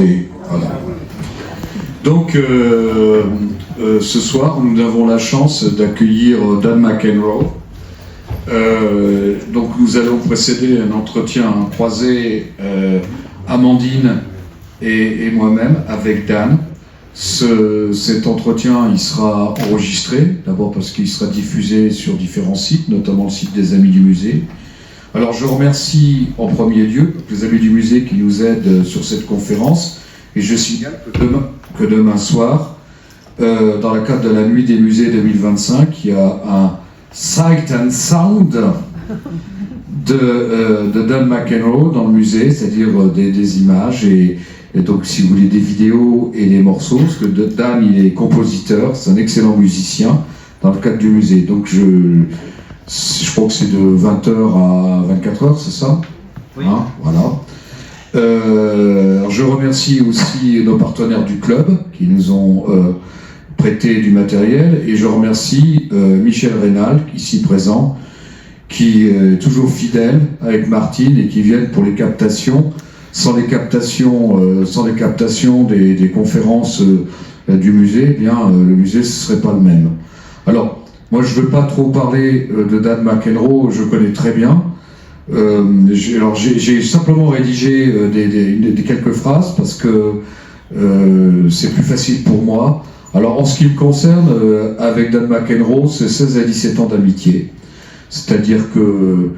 Oui, voilà. Donc, ce soir, nous avons la chance d'accueillir Dan McEnroe. Donc, nous allons précéder un entretien croisé, Amandine et moi-même, avec Dan. Cet entretien, il sera enregistré, d'abord parce qu'il sera diffusé sur différents sites, notamment le site des Amis du Musée. Alors, je remercie en premier lieu les Amis du Musée qui nous aident sur cette conférence, et je signale que demain soir, dans le cadre de la Nuit des Musées 2025, il y a un Sight and Sound de Dan McEnroe dans le musée, c'est-à-dire des images et donc si vous voulez des vidéos et des morceaux, parce que Dan il est compositeur, c'est un excellent musicien dans le cadre du musée. Donc je crois que c'est de 20h à 24h, c'est ça? Oui. Hein, voilà. Je remercie aussi nos partenaires du club qui nous ont prêté du matériel, et je remercie Michel Rénal, ici présent, qui est toujours fidèle avec Martine et qui viennent pour les captations. Sans les captations des conférences du musée, eh bien le musée ne serait pas le même. Alors, moi je ne veux pas trop parler de Dan McEnroe, je connais très bien. J'ai simplement rédigé des quelques phrases parce que c'est plus facile pour moi. Alors en ce qui me concerne, avec Dan McEnroe, c'est 16 à 17 ans d'amitié. C'est-à-dire que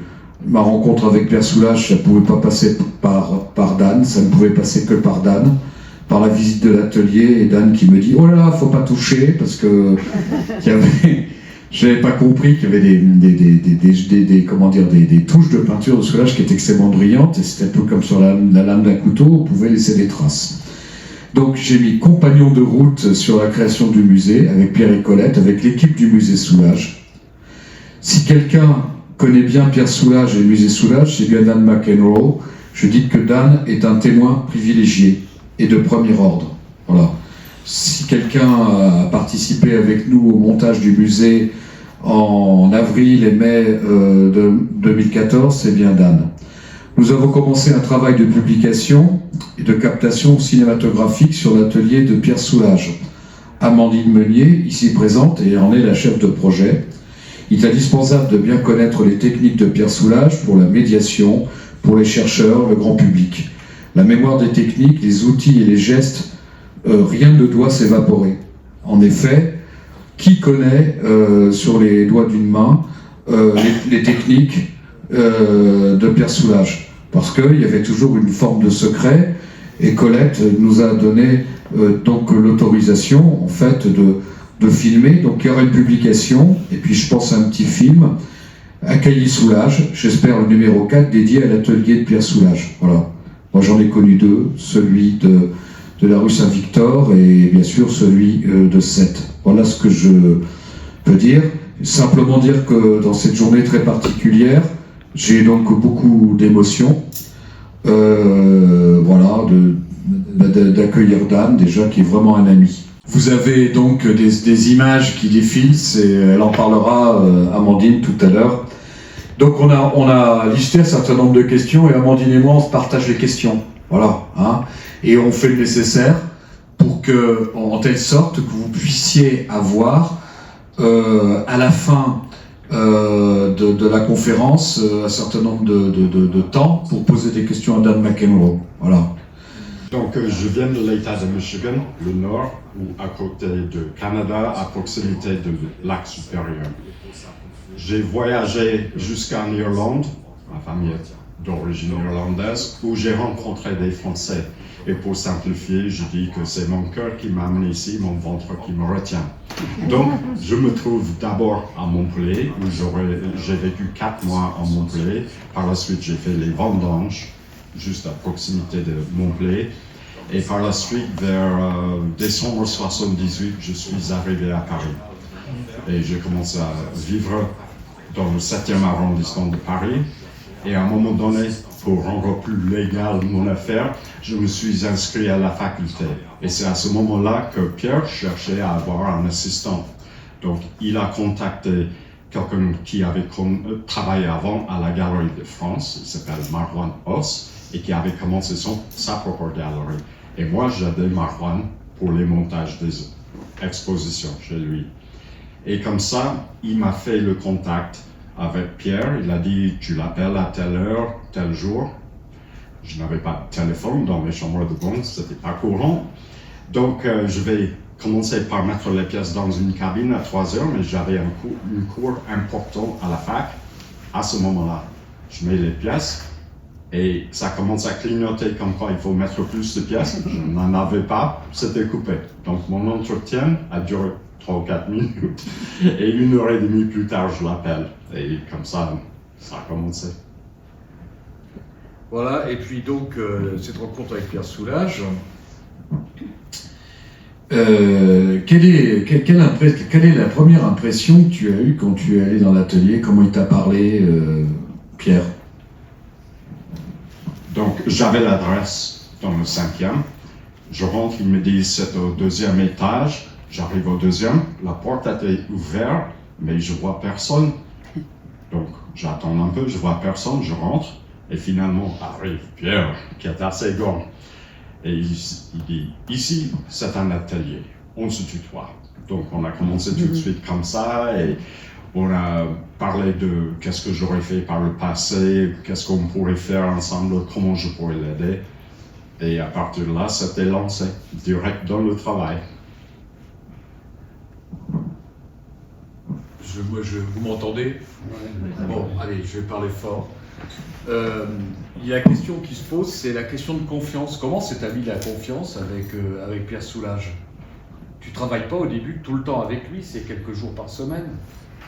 ma rencontre avec Pierre Soulages, ça ne pouvait pas passer par Dan, ça ne pouvait passer que par Dan, par la visite de l'atelier, et Dan qui me dit « Oh là là, faut pas toucher », parce que j'avais pas compris qu'il y avait des touches de peinture de Soulages qui étaient extrêmement brillantes, et c'était un peu comme sur la lame d'un couteau, on pouvait laisser des traces. Donc j'ai mis compagnon de route sur la création du musée, avec Pierre et Colette, avec l'équipe du musée Soulages. Si quelqu'un connaît bien Pierre Soulages et le musée Soulages, c'est bien Dan McEnroe. Je dis que Dan est un témoin privilégié et de premier ordre. Voilà. Si quelqu'un a participé avec nous au montage du musée en avril et mai de 2014, c'est bien Dan. Nous avons commencé un travail de publication et de captation cinématographique sur l'atelier de Pierre Soulages. Amandine Meunier, ici présente, et en est la chef de projet. Il est indispensable de bien connaître les techniques de Pierre Soulages pour la médiation, pour les chercheurs, le grand public. La mémoire des techniques, les outils et les gestes, rien ne doit s'évaporer. En effet, qui connaît sur les doigts d'une main les techniques de Pierre Soulages? Parce qu'il y avait toujours une forme de secret, et Colette nous a donné donc l'autorisation en fait de filmer. Donc il y aura une publication, et puis je pense à un petit film, Accueilli Soulages, j'espère le numéro 4, dédié à l'atelier de Pierre Soulages. Voilà. Moi j'en ai connu deux, celui de la rue Saint-Victor et bien sûr celui de Sète. Voilà ce que je peux dire. Simplement dire que dans cette journée très particulière, j'ai donc beaucoup d'émotions. Voilà, d'accueillir Dan, déjà, qui est vraiment un ami. Vous avez donc des images qui défilent, elle en parlera, Amandine, tout à l'heure. Donc on a listé un certain nombre de questions, et Amandine et moi, on se partage les questions. Voilà, hein, et on fait le nécessaire pour que, en telle sorte que vous puissiez avoir, à la fin de la conférence, un certain nombre de temps pour poser des questions à Dan McEnroe. Voilà. Donc, je viens de l'État de Michigan, le Nord, ou à côté de Canada, à proximité du lac supérieur. J'ai voyagé jusqu'en Irlande, ma famille est d'origine irlandaise, où j'ai rencontré des Français. Et pour simplifier, je dis que c'est mon cœur qui m'amène ici, mon ventre qui me retient. Donc, je me trouve d'abord à Montpellier, où j'ai vécu 4 mois à Montpellier. Par la suite, j'ai fait les vendanges, juste à proximité de Montpellier. Et par la suite, vers décembre 78, je suis arrivé à Paris. Et j'ai commencé à vivre dans le 7e arrondissement de Paris. Et à un moment donné, pour rendre plus légal mon affaire, je me suis inscrit à la faculté. Et c'est à ce moment-là que Pierre cherchait à avoir un assistant. Donc, il a contacté quelqu'un qui avait travaillé avant à la Galerie de France, il s'appelle Marouane Os, et qui avait commencé sa propre galerie. Et moi, j'aidais Marwan pour les montages des expositions chez lui. Et comme ça, il m'a fait le contact avec Pierre. Il a dit, tu l'appelles à telle heure, tel jour. Je n'avais pas de téléphone dans mes chambres de bonne, c'était pas courant. Donc, je vais commencer par mettre les pièces dans une cabine à 3 heures, mais j'avais une cours important à la fac. À ce moment-là, je mets les pièces et ça commence à clignoter comme quoi il faut mettre plus de pièces. Je n'en avais pas, c'était coupé. Donc, mon entretien a duré 3 ou 4 minutes et 1h30 plus tard, je l'appelle. Et comme ça a commencé. Voilà, et puis donc, cette rencontre avec Pierre Soulages, quelle est la première impression que tu as eue quand tu es allé dans l'atelier? Comment il t'a parlé, Pierre? Donc, j'avais l'adresse dans le 5e. Je rentre, il me dit c'est au 2e étage. J'arrive au 2e, la porte était ouverte, mais je vois personne. Donc, j'attends un peu, je vois personne, je rentre. Et finalement, arrive Pierre, qui est assez grand. Et il dit, ici, c'est un atelier, on se tutoie. Donc, on a commencé tout de suite comme ça, et on a parlé de qu'est-ce que j'aurais fait par le passé, qu'est-ce qu'on pourrait faire ensemble, comment je pourrais l'aider. Et à partir de là, c'était lancé, direct dans le travail. Vous m'entendez? Bon, allez, je vais parler fort. Il y a la question qui se pose, c'est la question de confiance. Comment s'est établie la confiance avec Pierre Soulages? Tu travailles pas au début tout le temps avec lui, c'est quelques jours par semaine?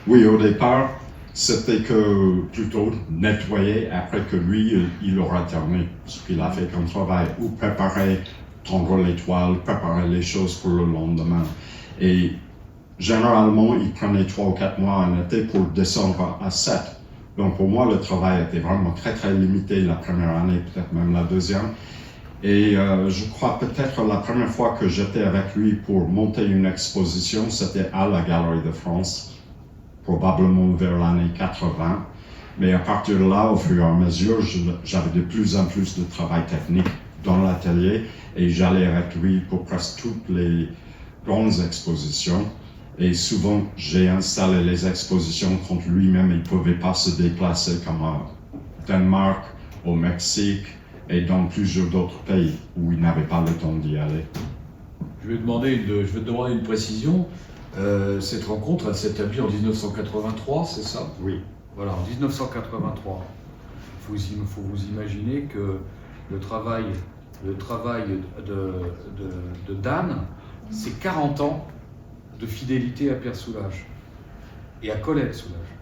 Oui, au départ, c'était que plutôt nettoyer après que lui, il aura terminé ce qu'il a fait comme travail, ou préparer, tendre les toiles, préparer les choses pour le lendemain. Et généralement, il prenait 3 ou 4 mois en été pour descendre à 7. Donc pour moi, le travail était vraiment très très limité la première année, peut-être même la deuxième. Et je crois peut-être la première fois que j'étais avec lui pour monter une exposition, c'était à la Galerie de France, probablement vers l'année 80. Mais à partir de là, au fur et à mesure, j'avais de plus en plus de travail technique dans l'atelier et j'allais avec lui pour presque toutes les grandes expositions. Et souvent, j'ai installé les expositions quand lui-même, il ne pouvait pas se déplacer, comme au Danemark, au Mexique et dans plusieurs d'autres pays où il n'avait pas le temps d'y aller. Je vais te demander une précision. Cette rencontre, elle s'est établie en 1983, c'est ça? Oui. Voilà, en 1983. Il faut vous imaginer que le travail de Dan, c'est 40 ans de fidélité à Pierre Soulages et à Colette Soulages.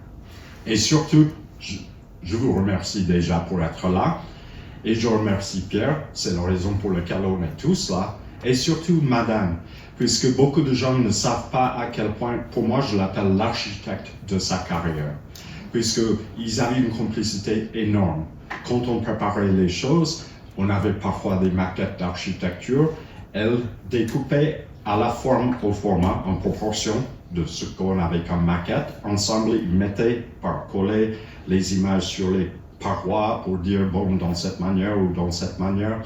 Et surtout, je vous remercie déjà pour être là et je remercie Pierre, c'est la raison pour laquelle on est tous là, et surtout Madame, puisque beaucoup de gens ne savent pas à quel point, pour moi je l'appelle l'architecte de sa carrière, puisqu'ils avaient une complicité énorme. Quand on préparait les choses, on avait parfois des maquettes d'architecture, elle découpait à la forme au format en proportion de ce qu'on avait comme maquette. Ensemble, ils mettaient par coller les images sur les parois pour dire bon, dans cette manière ou dans cette manière.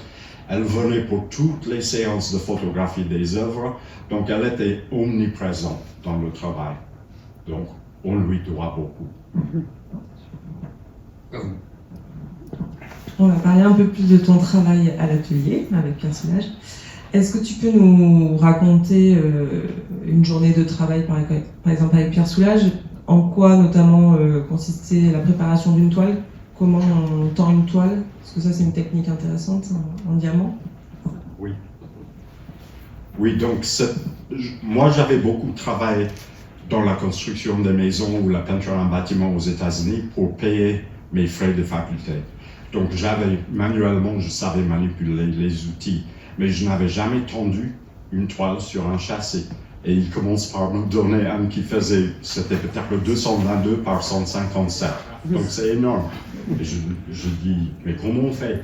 Elle venait pour toutes les séances de photographie des œuvres, donc elle était omniprésente dans le travail. Donc, on lui doit beaucoup. On va parler un peu plus de ton travail à l'atelier avec Pierre Soulages. Est-ce que tu peux nous raconter une journée de travail, par exemple avec Pierre Soulages? En quoi notamment consistait la préparation d'une toile? Comment on tend une toile? Parce que ça, c'est une technique intéressante en diamant. Oui. Oui, donc moi, j'avais beaucoup travaillé dans la construction des maisons ou la peinture en bâtiment aux États-Unis pour payer mes frais de faculté. Donc, manuellement, je savais manipuler les outils, mais je n'avais jamais tendu une toile sur un châssis. Et il commence par nous donner un qui faisait, c'était peut-être 222 par 157. Donc, c'est énorme. Et je dis, mais comment on fait?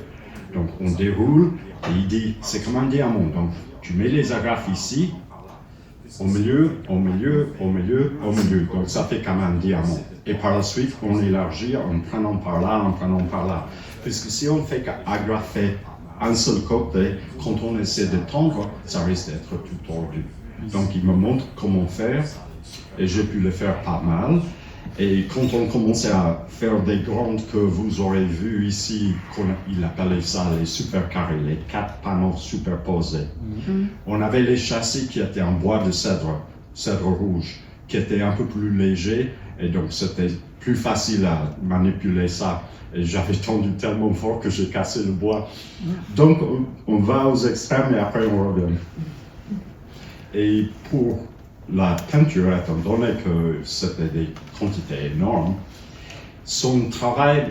Donc, on déroule, et il dit, c'est comme un diamant. Donc, tu mets les agrafes ici, au milieu, au milieu, au milieu, au milieu. Donc, ça fait comme un diamant. Et par la suite, on élargit en prenant par là, en prenant par là. Puisque si on fait qu'agrafer un seul côté, quand on essaie de tendre, ça risque d'être tout tordu. Donc il me montre comment faire, et j'ai pu le faire pas mal. Et quand on commençait à faire des grandes que vous aurez vues ici, il appelait ça les super carrés, les 4 panneaux superposés. On avait les châssis qui étaient en bois de cèdre rouge, qui étaient un peu plus légers, et donc c'était plus facile à manipuler ça. Et j'avais tendu tellement fort que j'ai cassé le bois. Donc on va aux extrêmes et après on revient. Et pour la peinture, étant donné que c'était des quantités énormes, son travail,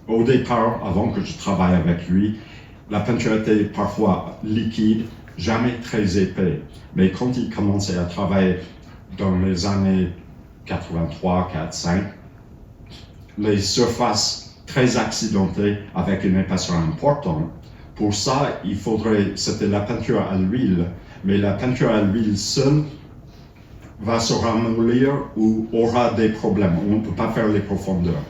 au départ, avant que je travaille avec lui, la peinture était parfois liquide, jamais très épais. Mais quand il commençait à travailler dans les années 83, 4, 5, les surfaces très accidentées avec une épaisseur importante. Pour ça, c'était la peinture à l'huile, mais la peinture à l'huile seule va se ramollir ou aura des problèmes. On ne peut pas faire les profondeurs.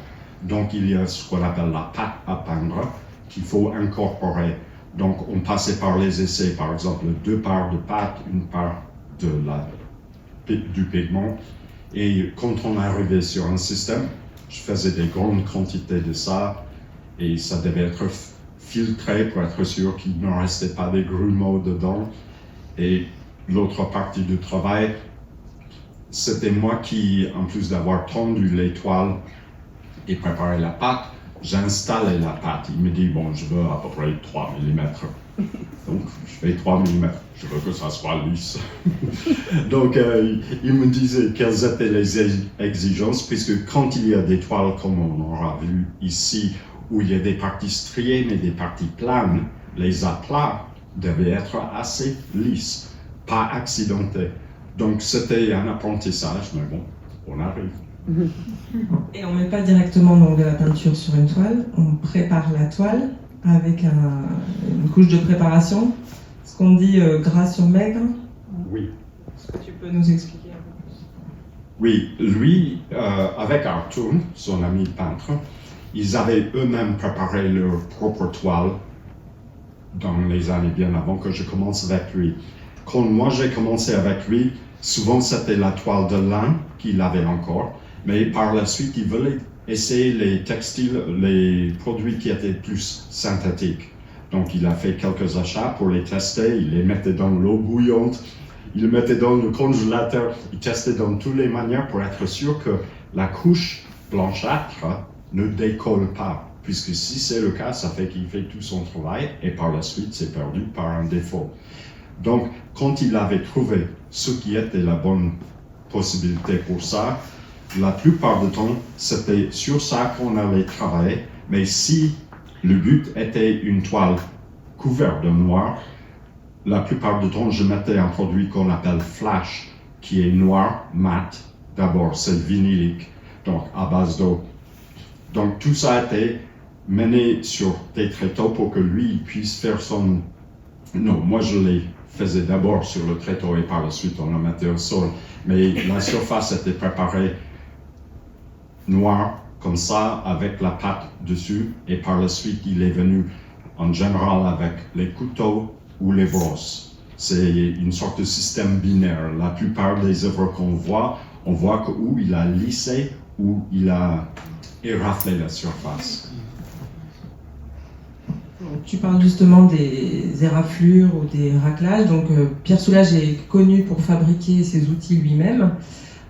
Donc il y a ce qu'on appelle la pâte à peindre qu'il faut incorporer. Donc on passait par les essais, par exemple 2 parts de pâte, 1 part du pigment. Et quand on arrivait sur un système, je faisais des grandes quantités de ça et ça devait être filtré pour être sûr qu'il ne restait pas des grumeaux dedans. Et l'autre partie du travail, c'était moi qui, en plus d'avoir tendu les toiles et préparé la pâte, j'installais la pâte. Il me dit, bon, je veux à peu près 3 mm. Donc, je fais 3 mm. Je veux que ça soit lisse. Donc, il me disait quelles étaient les exigences, puisque quand il y a des toiles, comme on aura vu ici, où il y a des parties striées, mais des parties planes, les aplats devaient être assez lisses, pas accidentés. Donc, c'était un apprentissage, mais bon, on arrive. Et on ne met pas directement donc, de la peinture sur une toile, on prépare la toile avec une couche de préparation, ce qu'on dit gras sur maigre. Oui. Est-ce que tu peux nous expliquer un peu plus? Oui, lui, avec Artur, son ami peintre, ils avaient eux-mêmes préparé leur propre toile dans les années bien avant que je commence avec lui. Quand moi j'ai commencé avec lui, souvent c'était la toile de lin qu'il avait encore, mais par la suite il voulait essayer les textiles, les produits qui étaient plus synthétiques. Donc il a fait quelques achats pour les tester, il les mettait dans l'eau bouillante, il les mettait dans le congélateur, il testait dans toutes les manières pour être sûr que la couche blanchâtre ne décolle pas. Puisque si c'est le cas, ça fait qu'il fait tout son travail et par la suite c'est perdu par un défaut. Donc quand il avait trouvé ce qui était la bonne possibilité pour ça, la plupart du temps c'était sur ça qu'on allait travailler, mais si le but était une toile couverte de noir, la plupart du temps je mettais un produit qu'on appelle flash, qui est noir mat. D'abord c'est vinylique, donc à base d'eau. Donc tout ça était mené sur des tréteaux pour que lui puisse faire son... Non, moi je les faisais d'abord sur le tréteau et par la suite on le mettait au sol. Mais la surface était préparée noire comme ça avec la pâte dessus et par la suite il est venu en général avec les couteaux ou les brosses. C'est une sorte de système binaire. La plupart des œuvres qu'on voit, on voit que où il a lissé ou il a éraflé la surface. Tu parles justement des éraflures ou des raclages. Donc, Pierre Soulages est connu pour fabriquer ses outils lui-même.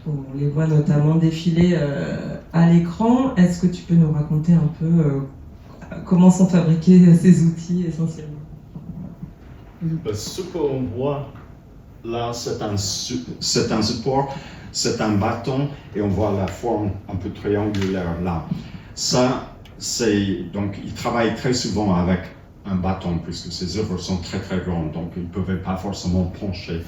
On les voit notamment défiler à l'écran. Est-ce que tu peux nous raconter un peu comment sont fabriqués ces outils essentiellement? Ce qu'on voit là, c'est un support, c'est un bâton et on voit la forme un peu triangulaire là. Ça, donc il travaille très souvent avec un bâton puisque ses œuvres sont très très grandes, donc il ne pouvait pas forcément pencher.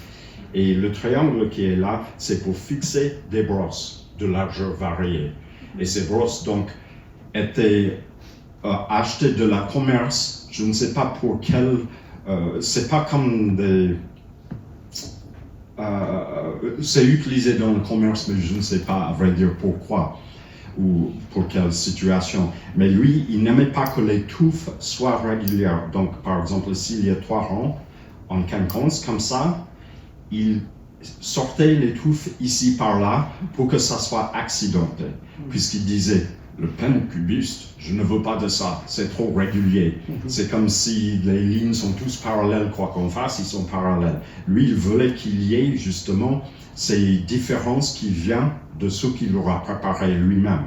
Et le triangle qui est là, c'est pour fixer des brosses de largeur variée. Et ces brosses donc étaient achetées de la commerce, je ne sais pas pour quel, c'est pas comme des... c'est utilisé dans le commerce, mais je ne sais pas à vrai dire pourquoi. ou pour quelle situation. Mais lui, il n'aimait pas que les touffes soient régulières. Donc, par exemple, s'il y a 3 rangs en quinconce, comme ça, il sortait les touffes ici par là pour que ça soit accidenté. Puisqu'il disait, le pencubiste, je ne veux pas de ça, c'est trop régulier. C'est comme si les lignes sont tous parallèles, quoi qu'on fasse, ils sont parallèles. Lui, il voulait qu'il y ait justement ces différences qui viennent de ce qu'il aura préparé lui-même.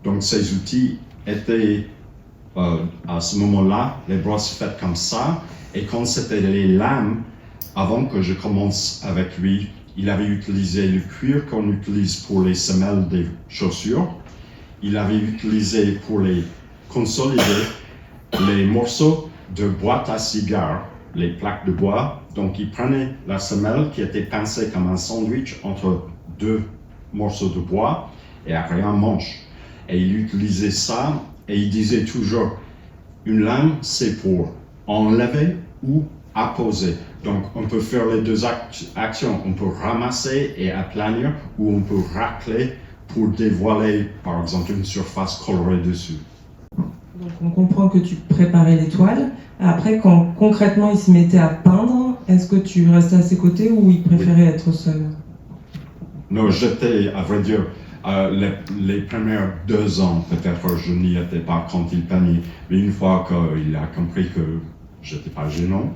Donc ces outils étaient à ce moment-là, les brosses faites comme ça, et quand c'était les lames, avant que je commence avec lui, il avait utilisé le cuir qu'on utilise pour les semelles des chaussures. Il avait utilisé pour les consolider les morceaux de boîte à cigares, les plaques de bois. Donc il prenait la semelle qui était pincée comme un sandwich entre 2 morceaux de bois et après un manche. Et il utilisait ça et il disait toujours, une lame c'est pour enlever ou apposer. Donc on peut faire les 2 actions, on peut ramasser et aplanir ou on peut racler pour dévoiler, par exemple, une surface colorée dessus. Donc on comprend que tu préparais les toiles. Après, quand concrètement il se mettait à peindre, est-ce que tu restais à ses côtés ou il préférait être seul? Non, j'étais, à vrai dire, les premières 2 ans, peut-être, je n'y étais pas quand il peignait. Mais une fois qu'il a compris que j'étais pas gênant,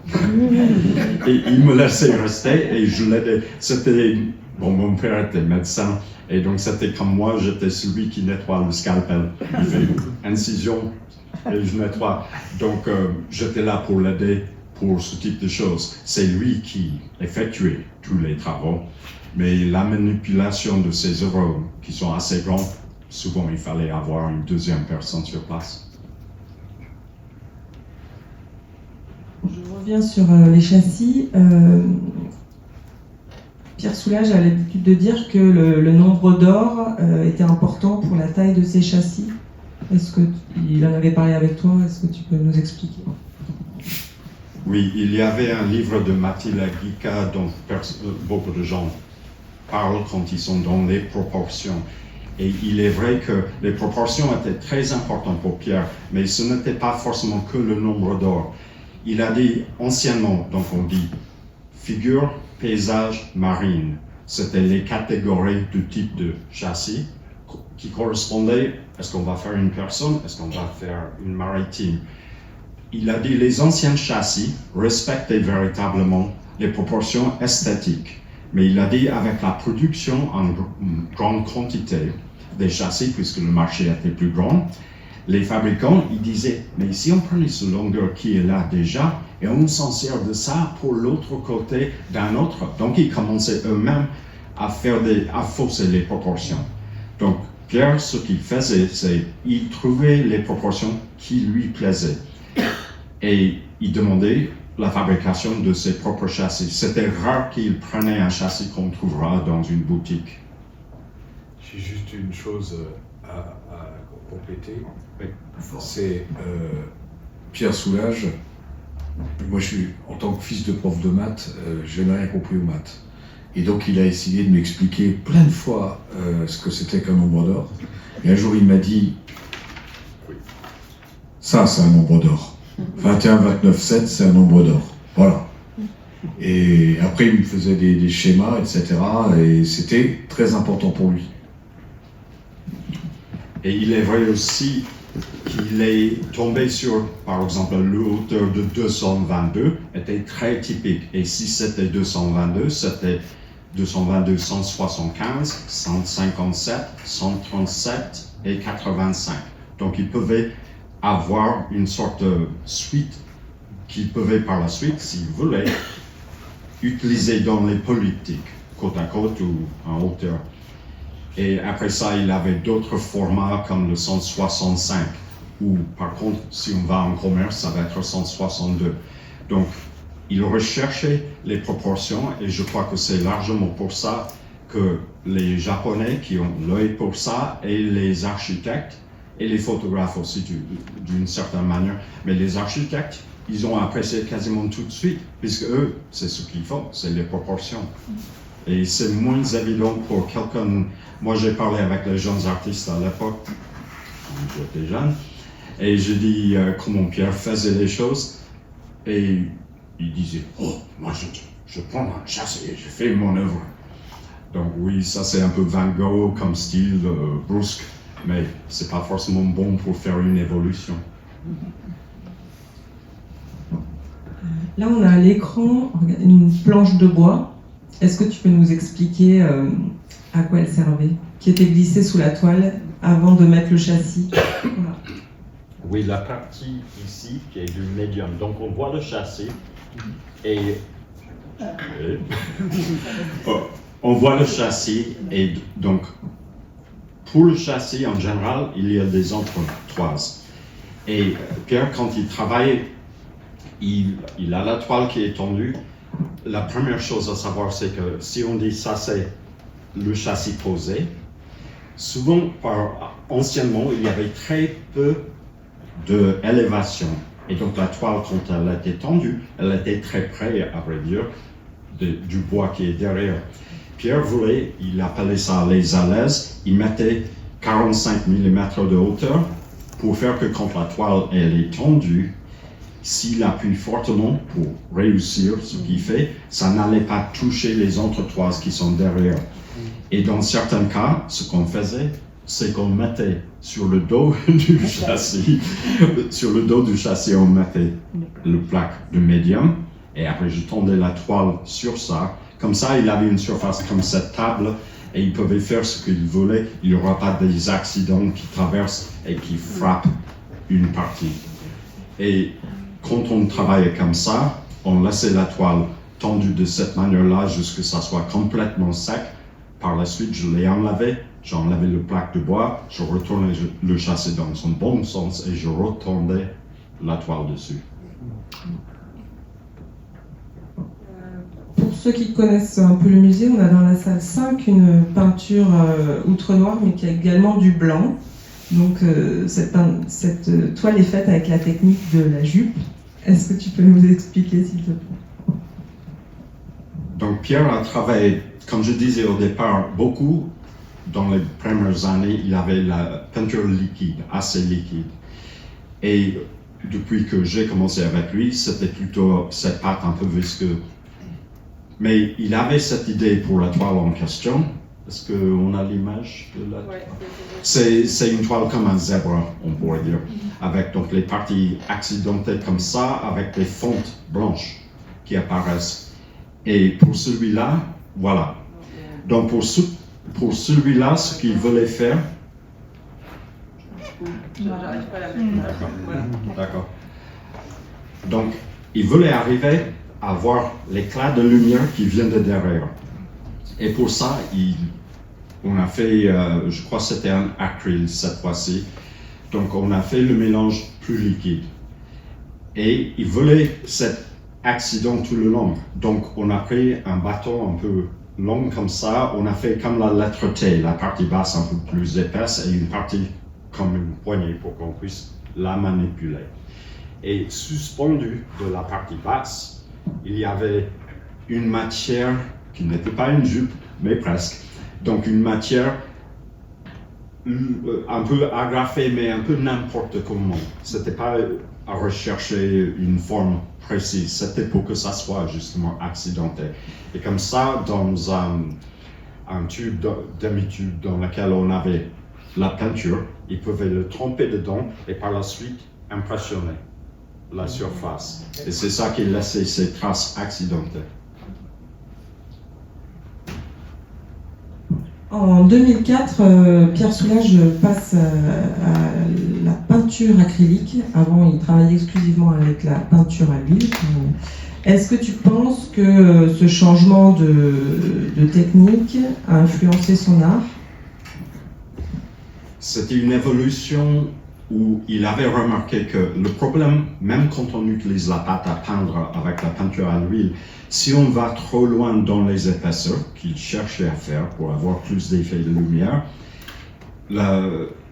et il me laissait rester et je l'aidais. C'était, bon, mon père était médecin. Et donc, c'était comme moi, j'étais celui qui nettoie le scalpel. Il fait une incision et je nettoie. Donc, j'étais là pour l'aider pour ce type de choses. C'est lui qui effectuait tous les travaux. Mais la manipulation de ces œuvres qui sont assez grandes, souvent il fallait avoir une 2e personne sur place. Je reviens sur les châssis. Pierre Soulages a l'habitude de dire que le nombre d'or était important pour la taille de ces châssis. Est-ce qu'il en avait parlé avec toi? Est-ce que tu peux nous expliquer? Oui, il y avait un livre de Mathilde Guica dont beaucoup de gens parlent quand ils sont dans les proportions. Et il est vrai que les proportions étaient très importantes pour Pierre, mais ce n'était pas forcément que le nombre d'or. Il a dit anciennement, donc on dit figure, paysage, marine. C'était les catégories du type de châssis qui correspondaient, est-ce qu'on va faire une personne, est-ce qu'on va faire une maritime. Il a dit les anciens châssis respectaient véritablement les proportions esthétiques, mais il a dit avec la production en grande quantité des châssis, puisque le marché était plus grand, les fabricants, ils disaient, mais si on prenait ce longueur qui est là déjà, et on s'en sert de ça pour l'autre côté d'un autre. Donc, ils commençaient eux-mêmes à fausser les proportions. Donc, Pierre, ce qu'il faisait, c'est qu'il trouvait les proportions qui lui plaisaient. Et il demandait la fabrication de ses propres châssis. C'était rare qu'il prenait un châssis qu'on trouvera dans une boutique. J'ai juste une chose à compléter. Oui. C'est Pierre Soulages, moi je suis, en tant que fils de prof de maths, je n'ai rien compris aux maths. Et donc il a essayé de m'expliquer plein de fois ce que c'était qu'un nombre d'or. Et un jour il m'a dit, ça c'est un nombre d'or. 21, 29, 7 c'est un nombre d'or. Voilà. Et après il me faisait des schémas, etc. Et c'était très important pour lui. Et il est vrai aussi qu'il est tombé sur, par exemple, le hauteur de 222 était très typique. Et si c'était 222, c'était 222, 175, 157, 137 et 85. Donc il pouvait avoir une sorte de suite qu'il pouvait par la suite, s'il voulait, utiliser dans les politiques, côte à côte ou en hauteur. Et après ça, il avait d'autres formats comme le 165, ou par contre, si on va en commerce, ça va être 162. Donc, il recherchait les proportions, et je crois que c'est largement pour ça que les Japonais qui ont l'œil pour ça, et les architectes, et les photographes aussi d'une certaine manière, mais les architectes, ils ont apprécié quasiment tout de suite, puisque eux, c'est ce qu'ils font, c'est les proportions. Et c'est moins évident pour quelqu'un. Moi, j'ai parlé avec les jeunes artistes à l'époque, quand j'étais jeune, et j'ai dit comment Pierre faisait les choses. Et il disait, oh, moi je prends un châssis et je fais mon œuvre. Donc oui, ça c'est un peu Van Gogh comme style, brusque, mais c'est pas forcément bon pour faire une évolution. Là, on a à l'écran une planche de bois. Est-ce que tu peux nous expliquer à quoi elle servait, qui était glissée sous la toile avant de mettre le châssis? Voilà. Oui, la partie ici qui est du médium. Donc on voit le châssis et on voit le châssis et donc pour le châssis en général il y a des entretoises. Et Pierre, quand il travaille, il a la toile qui est tendue. La première chose à savoir, c'est que si on dit ça c'est le châssis posé, souvent anciennement il y avait très peu d'élévation. Et donc la toile, quand elle était tendue, elle était très près, à vrai dire, du bois qui est derrière. Pierre voulait, il appelait ça les alaises, il mettait 45 mm de hauteur pour faire que quand la toile elle est tendue, s'il appuie fortement pour réussir ce qu'il fait, ça n'allait pas toucher les entretoises qui sont derrière. Et dans certains cas, ce qu'on faisait, c'est qu'on mettait sur le dos du châssis, on mettait le plaque de médium, et après je tendais la toile sur ça. Comme ça, il avait une surface comme cette table, et il pouvait faire ce qu'il voulait. Il n'y aura pas des accidents qui traversent et qui frappent une partie. Et quand on travaillait comme ça, on laissait la toile tendue de cette manière-là jusqu'à ce que ça soit complètement sec. Par la suite, je l'ai enlevé. J'ai enlevé le plaque de bois, je retournais le châssis dans son bon sens et je retendais la toile dessus. Pour ceux qui connaissent un peu le musée, on a dans la salle 5 une peinture outre noire, mais qui a également du blanc. Donc cette toile est faite avec la technique de la jupe. Est-ce que tu peux nous expliquer, s'il te plaît? Donc Pierre a travaillé, comme je disais au départ, beaucoup. Dans les premières années, il avait la peinture liquide, assez liquide. Et depuis que j'ai commencé avec lui, c'était plutôt cette pâte un peu visqueuse. Mais il avait cette idée pour la toile en question. Est-ce qu'on a l'image de la toile? C'est une toile comme un zèbre, on pourrait dire, avec donc les parties accidentées comme ça, avec des fontes blanches qui apparaissent. Et pour celui-là, voilà. Donc pour celui-là, ce qu'il voulait faire... D'accord. Donc, il voulait arriver à voir l'éclat de lumière qui vient de derrière. Et pour ça, on a fait, je crois que c'était un acryl cette fois-ci. Donc, on a fait le mélange plus liquide. Et il voulait cet accident tout le long. Donc, on a pris un bâton un peu long comme ça, on a fait comme la lettre T, la partie basse un peu plus épaisse et une partie comme une poignée pour qu'on puisse la manipuler. Et suspendu de la partie basse, il y avait une matière qui n'était pas une jupe, mais presque. Donc une matière un peu agrafée, mais un peu n'importe comment. C'était pas à rechercher une forme précise, c'était pour que ça soit justement accidenté. Et comme ça, dans un tube, demi-tube dans lequel on avait la peinture, ils pouvaient le tremper dedans et par la suite impressionner la surface. Et c'est ça qui laissait ces traces accidentées. En 2004, Pierre Soulages passe à la peinture acrylique. Avant, il travaillait exclusivement avec la peinture à l'huile. Est-ce que tu penses que ce changement de technique a influencé son art? C'était une évolution où il avait remarqué que le problème, même quand on utilise la pâte à peindre avec la peinture à l'huile, si on va trop loin dans les épaisseurs qu'il cherchait à faire pour avoir plus d'effet de lumière,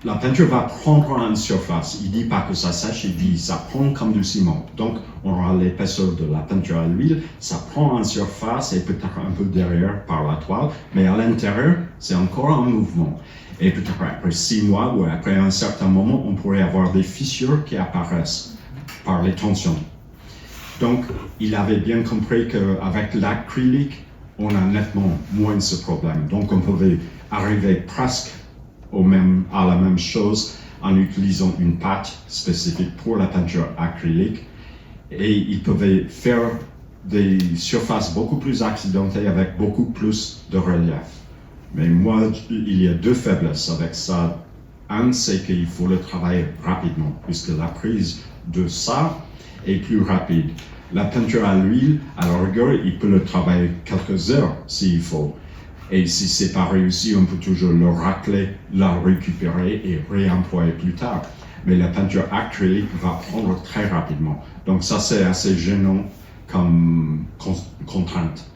la peinture va prendre une surface. Il ne dit pas que ça sèche, il dit ça prend comme du ciment. Donc, on aura l'épaisseur de la peinture à l'huile, ça prend une surface et peut-être un peu derrière par la toile, mais à l'intérieur, c'est encore un mouvement. Et peut-être après 6 mois ou après un certain moment, on pourrait avoir des fissures qui apparaissent par les tensions. Donc, il avait bien compris qu'avec l'acrylique, on a nettement moins ce problème. Donc, on pouvait arriver presque à la même chose en utilisant une pâte spécifique pour la peinture acrylique. Et il pouvait faire des surfaces beaucoup plus accidentées avec beaucoup plus de relief. Mais moi, il y a 2 faiblesses avec ça. Un, c'est qu'il faut le travailler rapidement, puisque la prise de ça est plus rapide. La peinture à l'huile, à la rigueur, il peut le travailler quelques heures s'il faut. Et si c'est pas réussi, on peut toujours le racler, la récupérer et réemployer plus tard. Mais la peinture acrylique va prendre très rapidement. Donc ça, c'est assez gênant comme contrainte.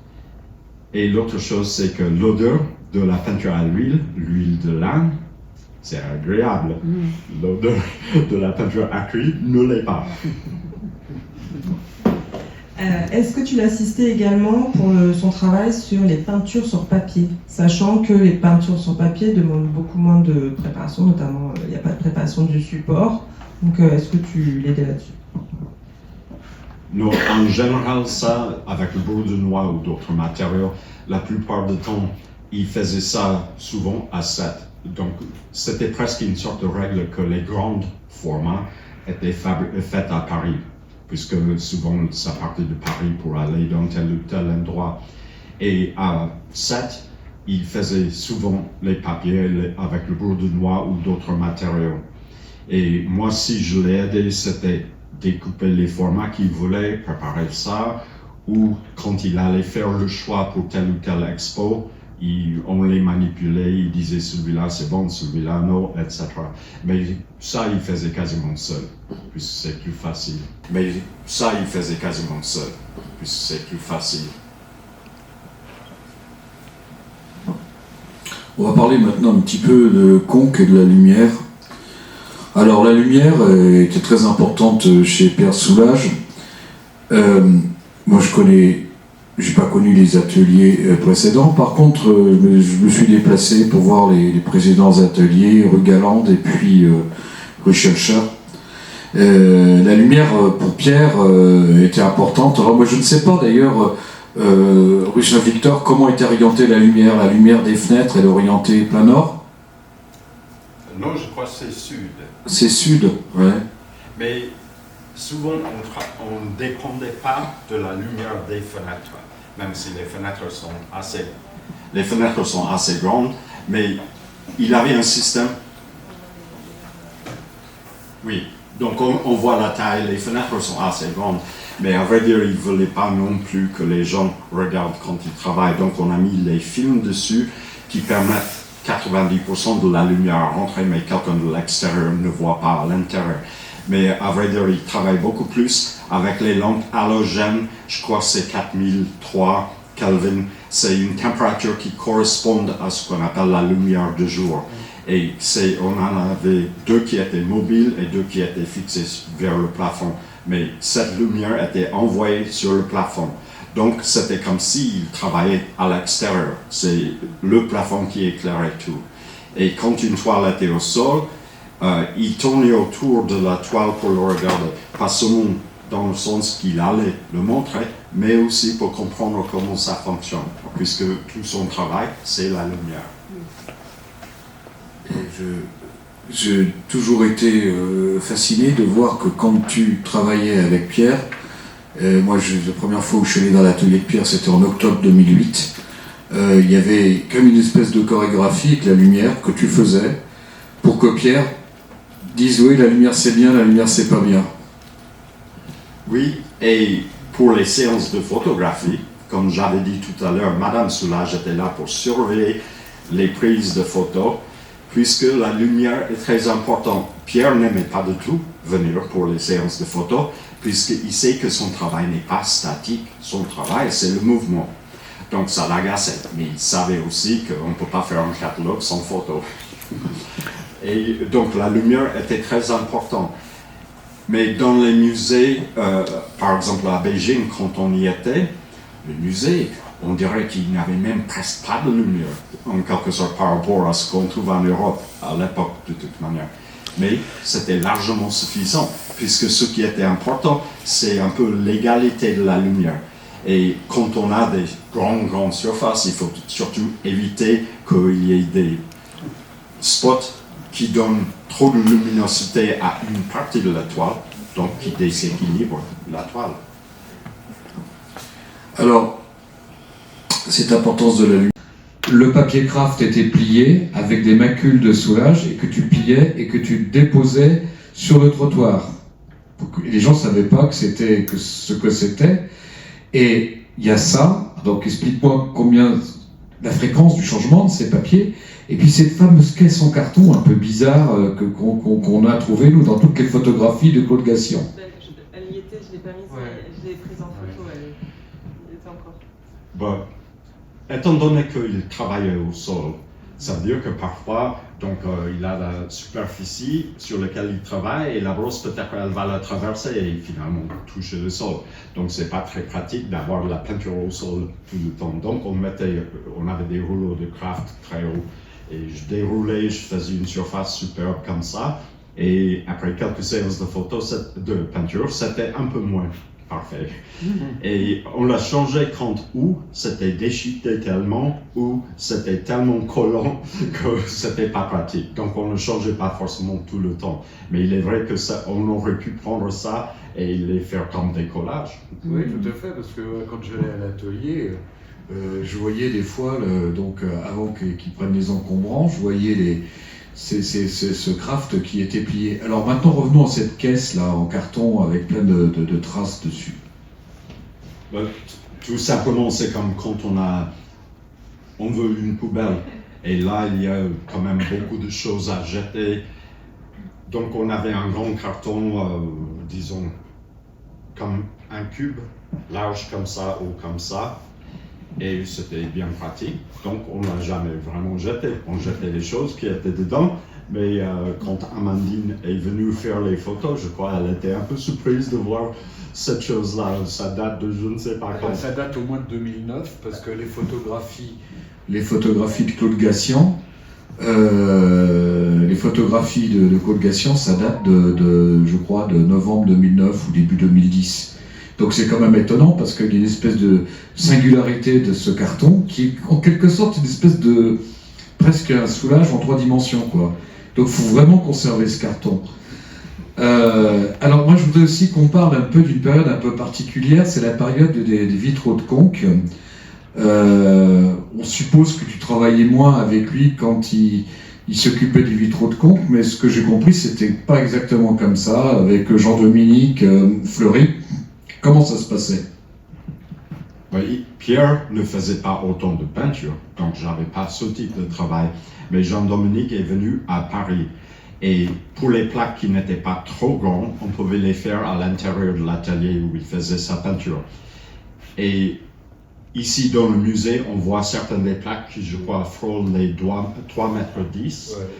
Et l'autre chose, c'est que l'odeur de la peinture à l'huile de lin, c'est agréable. L'odeur de la peinture acrylique ne l'est pas. Est-ce que tu l'as assisté également pour son travail sur les peintures sur papier, sachant que les peintures sur papier demandent beaucoup moins de préparation, notamment il n'y a pas de préparation du support. Donc est-ce que tu l'aidais là-dessus? Non, en général, ça, avec le bourreau de noix ou d'autres matériaux, la plupart du temps, ils faisaient ça souvent à 7. Donc, c'était presque une sorte de règle que les grands formats étaient faits à Paris, puisque souvent, ça partait de Paris pour aller dans tel ou tel endroit. Et à 7, ils faisaient souvent les papiers avec le bourreau de noix ou d'autres matériaux. Et moi, si je l'ai aidé, c'était découper les formats qu'il voulait, préparer ça, ou quand il allait faire le choix pour tel ou tel expo, on les manipulait, il disait celui-là c'est bon, celui-là non, etc. Mais ça, il faisait quasiment seul, puisque c'est plus facile. On va parler maintenant un petit peu de Conques et de la lumière. Alors la lumière était très importante chez Pierre Soulages. Moi j'ai pas connu les ateliers précédents. Par contre, je me suis déplacé pour voir les précédents ateliers, rue Galande et puis rue Schœlcher. La lumière pour Pierre était importante. Alors moi je ne sais pas d'ailleurs, rue Saint-Victor, comment était orientée la lumière des fenêtres, elle est orientée plein nord? Non, je crois que c'est sud. C'est sud, ouais. Mais souvent, on ne dépendait pas de la lumière des fenêtres, même si les fenêtres sont assez grandes, mais il avait un système. Oui, donc on voit la taille, les fenêtres sont assez grandes, mais à vrai dire, il ne voulait pas non plus que les gens regardent quand ils travaillent. Donc on a mis les films dessus qui permettent 90% de la lumière à rentrer, mais quelqu'un de l'extérieur ne voit pas à l'intérieur. Mais à vrai dire, il travaille beaucoup plus avec les lampes halogènes. Je crois que c'est 4003 Kelvin. C'est une température qui correspond à ce qu'on appelle la lumière de jour. Et on en avait 2 qui étaient mobiles et 2 qui étaient fixés vers le plafond. Mais cette lumière était envoyée sur le plafond. Donc c'était comme s'il travaillait à l'extérieur. C'est le plafond qui éclairait tout. Et quand une toile était au sol, il tournait autour de la toile pour le regarder. Pas seulement dans le sens qu'il allait le montrer, mais aussi pour comprendre comment ça fonctionne. Puisque tout son travail, c'est la lumière. J'ai toujours été fasciné de voir que quand tu travaillais avec Pierre, moi la première fois où je suis allé dans l'atelier de Pierre, c'était en octobre 2008, il y avait comme une espèce de chorégraphie avec la lumière que tu faisais pour que Pierre dise oui, la lumière c'est bien, la lumière c'est pas bien. Oui, et pour les séances de photographie, comme j'avais dit tout à l'heure, Madame Soulages était là pour surveiller les prises de photos, puisque la lumière est très importante. Pierre n'aimait pas du tout venir pour les séances de photos, puisqu'il sait que son travail n'est pas statique. Son travail, c'est le mouvement. Donc ça l'agaçait. Mais il savait aussi qu'on ne peut pas faire un catalogue sans photo. Et donc la lumière était très importante. Mais dans les musées, par exemple à Beijing, quand on y était, le musée, on dirait qu'il n'y avait même presque pas de lumière, en quelque sorte par rapport à ce qu'on trouve en Europe à l'époque de toute manière. Mais c'était largement suffisant, puisque ce qui était important, c'est un peu l'égalité de la lumière. Et quand on a des grandes surfaces, il faut surtout éviter qu'il y ait des spots qui donnent trop de luminosité à une partie de la toile, donc qui déséquilibre la toile. Alors, cette importance de la lumière. Le papier craft était plié avec des macules de soulage et que tu pliais et que tu déposais sur le trottoir. Les gens ne savaient pas ce que c'était. Et il y a ça, donc explique-moi combien la fréquence du changement de ces papiers, et puis cette fameuse caisse en carton un peu bizarre qu'on a trouvée, nous, dans toutes les photographies de Claude Gassian. Elle y était, je ne l'ai pas mise, je l'ai prise en photo, elle était encore. Bon, étant donné qu'il travaillait au sol, ça veut dire que parfois, donc, il a la superficie sur laquelle il travaille et la brosse peut-être elle va la traverser et finalement toucher le sol. Donc c'est pas très pratique d'avoir de la peinture au sol tout le temps. Donc on avait des rouleaux de craft très hauts et je déroulais, je faisais une surface superbe comme ça et après quelques séances de photos, de peinture, c'était un peu moins parfait. Et on l'a changé quand ou c'était déchiqueté tellement ou c'était tellement collant que c'était pas pratique. Donc on ne changeait pas forcément tout le temps. Mais il est vrai que ça, on aurait pu prendre ça et les faire comme des collages. Oui, tout à fait, parce que quand j'allais à l'atelier, Je voyais des fois, avant qu'ils prennent les encombrants, je voyais ce craft qui était plié. Alors maintenant revenons à cette caisse là en carton avec plein de traces dessus. Tout simplement, c'est comme quand on veut une poubelle et là il y a quand même beaucoup de choses à jeter. Donc on avait un grand carton, disons comme un cube, large comme ça, haut comme ça. Et c'était bien pratique, donc on ne l'a jamais vraiment jeté. On jetait les choses qui étaient dedans, mais quand Amandine est venue faire les photos, je crois qu'elle était un peu surprise de voir cette chose-là. Ça date de je ne sais pas quand. Ça date au moins de 2009, parce que les photographies de Claude Gassian, de Claude Gassian, ça date je crois, de novembre 2009 ou début 2010. Donc c'est quand même étonnant parce qu'il y a une espèce de singularité de ce carton qui est en quelque sorte une espèce de presque un soulage en 3 dimensions, quoi. Donc il faut vraiment conserver ce carton. Alors moi je voudrais aussi qu'on parle un peu d'une période un peu particulière, c'est la période des vitraux de Conques. On suppose que tu travaillais moins avec lui quand il s'occupait du vitraux de Conques, mais ce que j'ai compris c'était pas exactement comme ça, avec Jean-Dominique Fleury. Comment ça se passait? Oui, Pierre ne faisait pas autant de peinture, donc je n'avais pas ce type de travail. Mais Jean-Dominique est venu à Paris. Et pour les plaques qui n'étaient pas trop grandes, on pouvait les faire à l'intérieur de l'atelier où il faisait sa peinture. Et ici, dans le musée, on voit certaines des plaques qui, je crois, frôlent les 3,10 mètres. Ouais.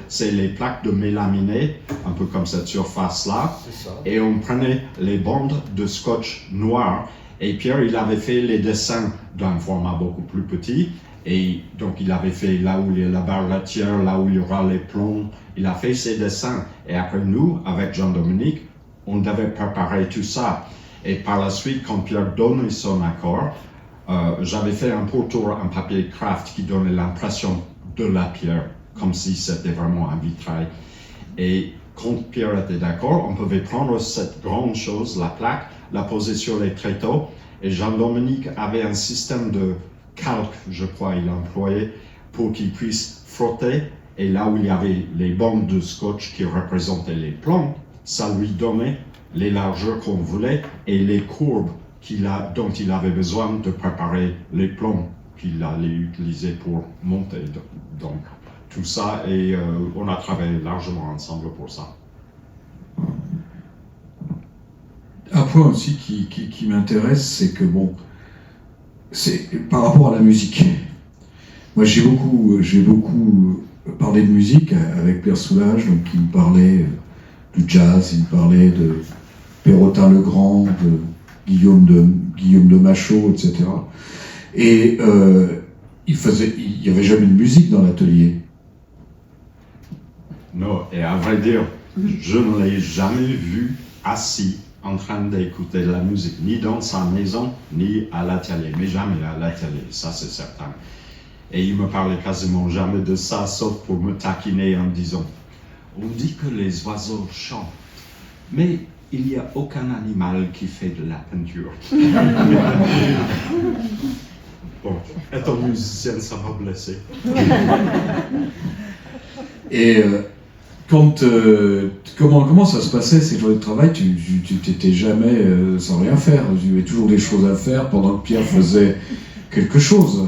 C'est les plaques de mélaminé, un peu comme cette surface-là. Et on prenait les bandes de scotch noir. Et Pierre, il avait fait les dessins d'un format beaucoup plus petit. Et donc, il avait fait là où il y a la barretière, là où il y aura les plombs. Il a fait ses dessins. Et après, nous, avec Jean-Dominique, on devait préparer tout ça. Et par la suite, quand Pierre donnait son accord, j'avais fait un pourtour en papier craft qui donnait l'impression de la pierre, comme si c'était vraiment un vitrail. Et quand Pierre était d'accord, on pouvait prendre cette grande chose, la plaque, la poser sur les tréteaux. Et Jean-Dominique avait un système de calque, je crois, il employait, pour qu'il puisse frotter. Et là où il y avait les bandes de scotch qui représentaient les plombs, ça lui donnait les largeurs qu'on voulait et les courbes dont il avait besoin de préparer les plombs qu'il allait utiliser pour monter. Donc tout ça, et on a travaillé largement ensemble pour ça. Un point aussi qui m'intéresse, c'est que c'est par rapport à la musique. Moi j'ai beaucoup parlais de musique avec Pierre Soulages, donc il me parlait du jazz, il me parlait de Perrotin-le-Grand, de Guillaume de Machaut, etc. Et il n'y avait jamais de musique dans l'atelier. Non, et à vrai dire, je ne l'ai jamais vu assis en train d'écouter de la musique, ni dans sa maison, ni à l'atelier, mais jamais à l'atelier, ça c'est certain. Et il me parlait quasiment jamais de ça, sauf pour me taquiner en disant « On dit que les oiseaux chantent, mais il n'y a aucun animal qui fait de la peinture. » Bon, étant musicien, ça m'a blessé. Et comment ça se passait ces journées de travail? Tu t'étais jamais sans rien faire, il y avait toujours des choses à faire pendant que Pierre faisait quelque chose.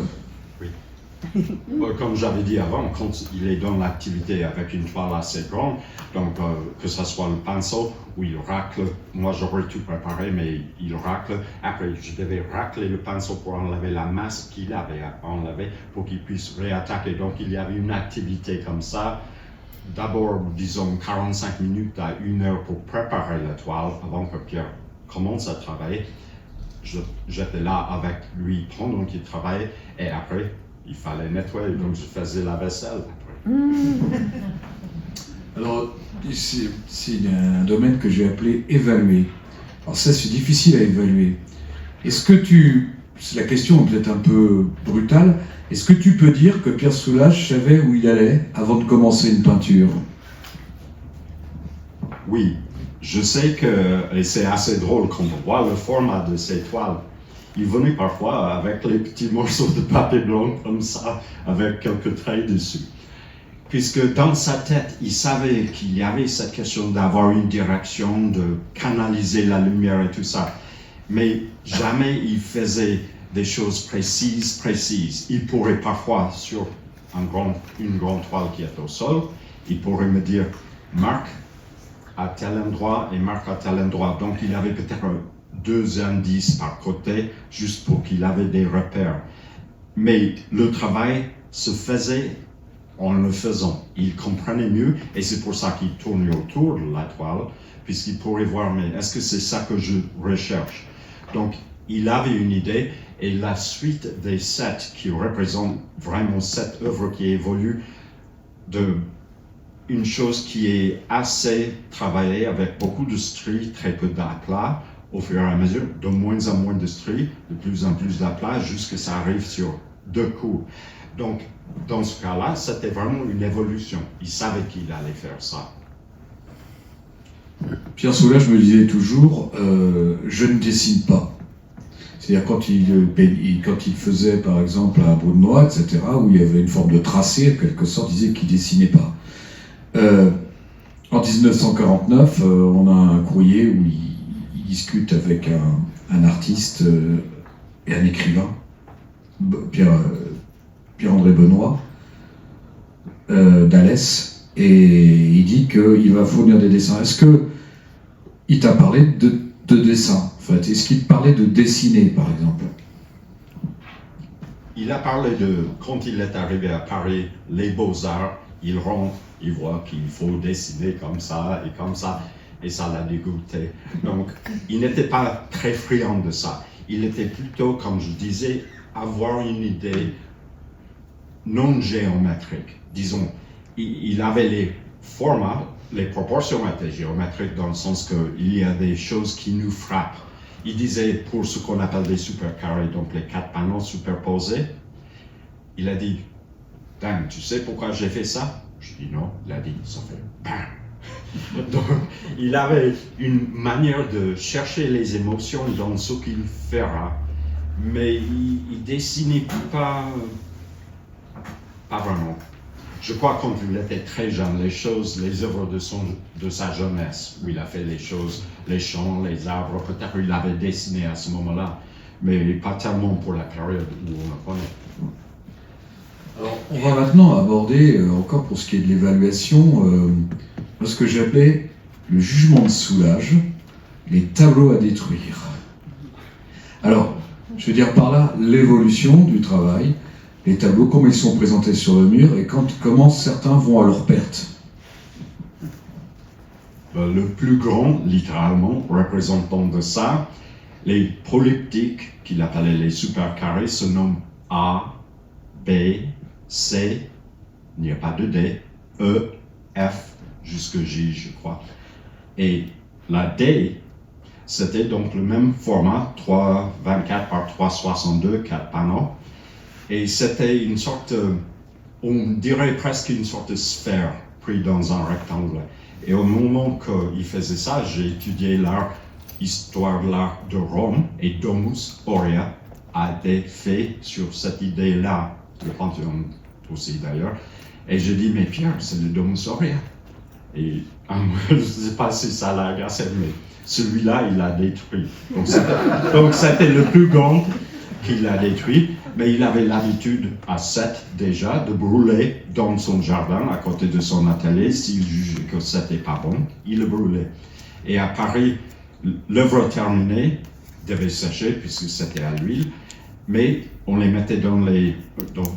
Comme j'avais dit avant, quand il est dans l'activité avec une toile assez grande, donc que ce soit le pinceau où il racle, moi j'aurais tout préparé, mais il racle. Après, je devais racler le pinceau pour enlever la masse qu'il avait enlevée pour qu'il puisse réattaquer. Donc il y avait une activité comme ça. D'abord, disons 45 minutes à 1 heure pour préparer la toile avant que Pierre commence à travailler. J'étais là avec lui pendant qu'il travaillait et après, il fallait nettoyer, donc je faisais la vaisselle après. Alors, c'est un domaine que j'ai appelé évaluer. Alors ça, c'est difficile à évaluer. Est-ce que la question est peut-être un peu brutale, est-ce que tu peux dire que Pierre Soulages savait où il allait avant de commencer une peinture? Oui, je sais que, et c'est assez drôle quand on voit le format de ces toiles, il venait parfois avec les petits morceaux de papier blanc comme ça, avec quelques traits dessus. Puisque dans sa tête, il savait qu'il y avait cette question d'avoir une direction, de canaliser la lumière et tout ça. Mais jamais il faisait des choses précises. Il pourrait parfois, sur une grande toile qui est au sol, il pourrait me dire, marque à tel endroit et marque à tel endroit. Donc il avait peut-être 2 indices par côté, juste pour qu'il avait des repères. Mais le travail se faisait en le faisant. Il comprenait mieux, et c'est pour ça qu'il tournait autour de la toile, puisqu'il pourrait voir, mais est-ce que c'est ça que je recherche? Donc, il avait une idée, et la suite des 7 qui représentent vraiment cette œuvre qui évolue de une chose qui est assez travaillée avec beaucoup de stries, très peu d'aplats, au fur et à mesure, de moins en moins de stries, de plus en plus d'aplats, jusqu'à ce que ça arrive sur 2 coups. Donc, dans ce cas-là, c'était vraiment une évolution. Il savait qu'il allait faire ça. Pierre Soulages me disait toujours, je ne dessine pas. C'est-à-dire quand il faisait par exemple un Brunois, etc., où il y avait une forme de tracé, en quelque sorte, il disait qu'il ne dessinait pas. En 1949, on a un courrier où il discute avec un artiste et un écrivain, Pierre-André Benoît, d'Alès, et il dit qu'il va fournir des dessins. Est-ce qu'il t'a parlé de dessin, en fait? Est-ce qu'il te parlait de dessiner, par exemple? Il a parlé de, quand il est arrivé à Paris, les Beaux-Arts, il rentre, il voit qu'il faut dessiner comme ça, et ça l'a dégoûté. Donc, il n'était pas très friand de ça. Il était plutôt, comme je disais, avoir une idée non géométrique. Disons, il avait les formats, les proportions étaient géométriques dans le sens qu'il y a des choses qui nous frappent. Il disait, pour ce qu'on appelle des supercarrés, donc les 4 panneaux superposés, il a dit, Dan, tu sais pourquoi j'ai fait ça? Je dis non. Il a dit, ça fait bam. Donc, il avait une manière de chercher les émotions dans ce qu'il fera, mais il dessinait pas vraiment. Je crois quand il était très jeune, les œuvres de sa jeunesse, où il a fait les choses, les champs, les arbres, peut-être il avait dessiné à ce moment-là, mais pas tellement pour la période où on le connaît. Alors, on va maintenant aborder, encore pour ce qui est de l'évaluation, ce que j'appelais le jugement de Soulages, les tableaux à détruire. Alors, je veux dire par là l'évolution du travail, les tableaux, comment ils sont présentés sur le mur et comment certains vont à leur perte. Le plus grand, littéralement, représentant de ça, les polyptyques, qu'il appelait les supercarrés, se nomment A, B, C, il n'y a pas de D, E, F, jusque J, je crois. Et la D, c'était donc le même format, 3,24 par 3,62, 4 panneaux. Et c'était une sorte, on dirait presque une sorte de sphère prise dans un rectangle. Et au moment qu'il faisait ça, j'ai étudié l'histoire de l'art de Rome, et Domus Aurea a été fait sur cette idée-là, le Panthéon aussi d'ailleurs. Et j'ai dit, mais Pierre, c'est le Domus Aurea. Et je ne sais pas si ça l'a agacé, mais celui-là, il l'a détruit. Donc c'était le plus grand qu'il l'a détruit, mais il avait l'habitude à 7 déjà de brûler dans son jardin à côté de son atelier. S'il jugeait que c'était pas bon, il le brûlait. Et à Paris, l'œuvre terminée devait sécher puisque c'était à l'huile, mais on les mettait dans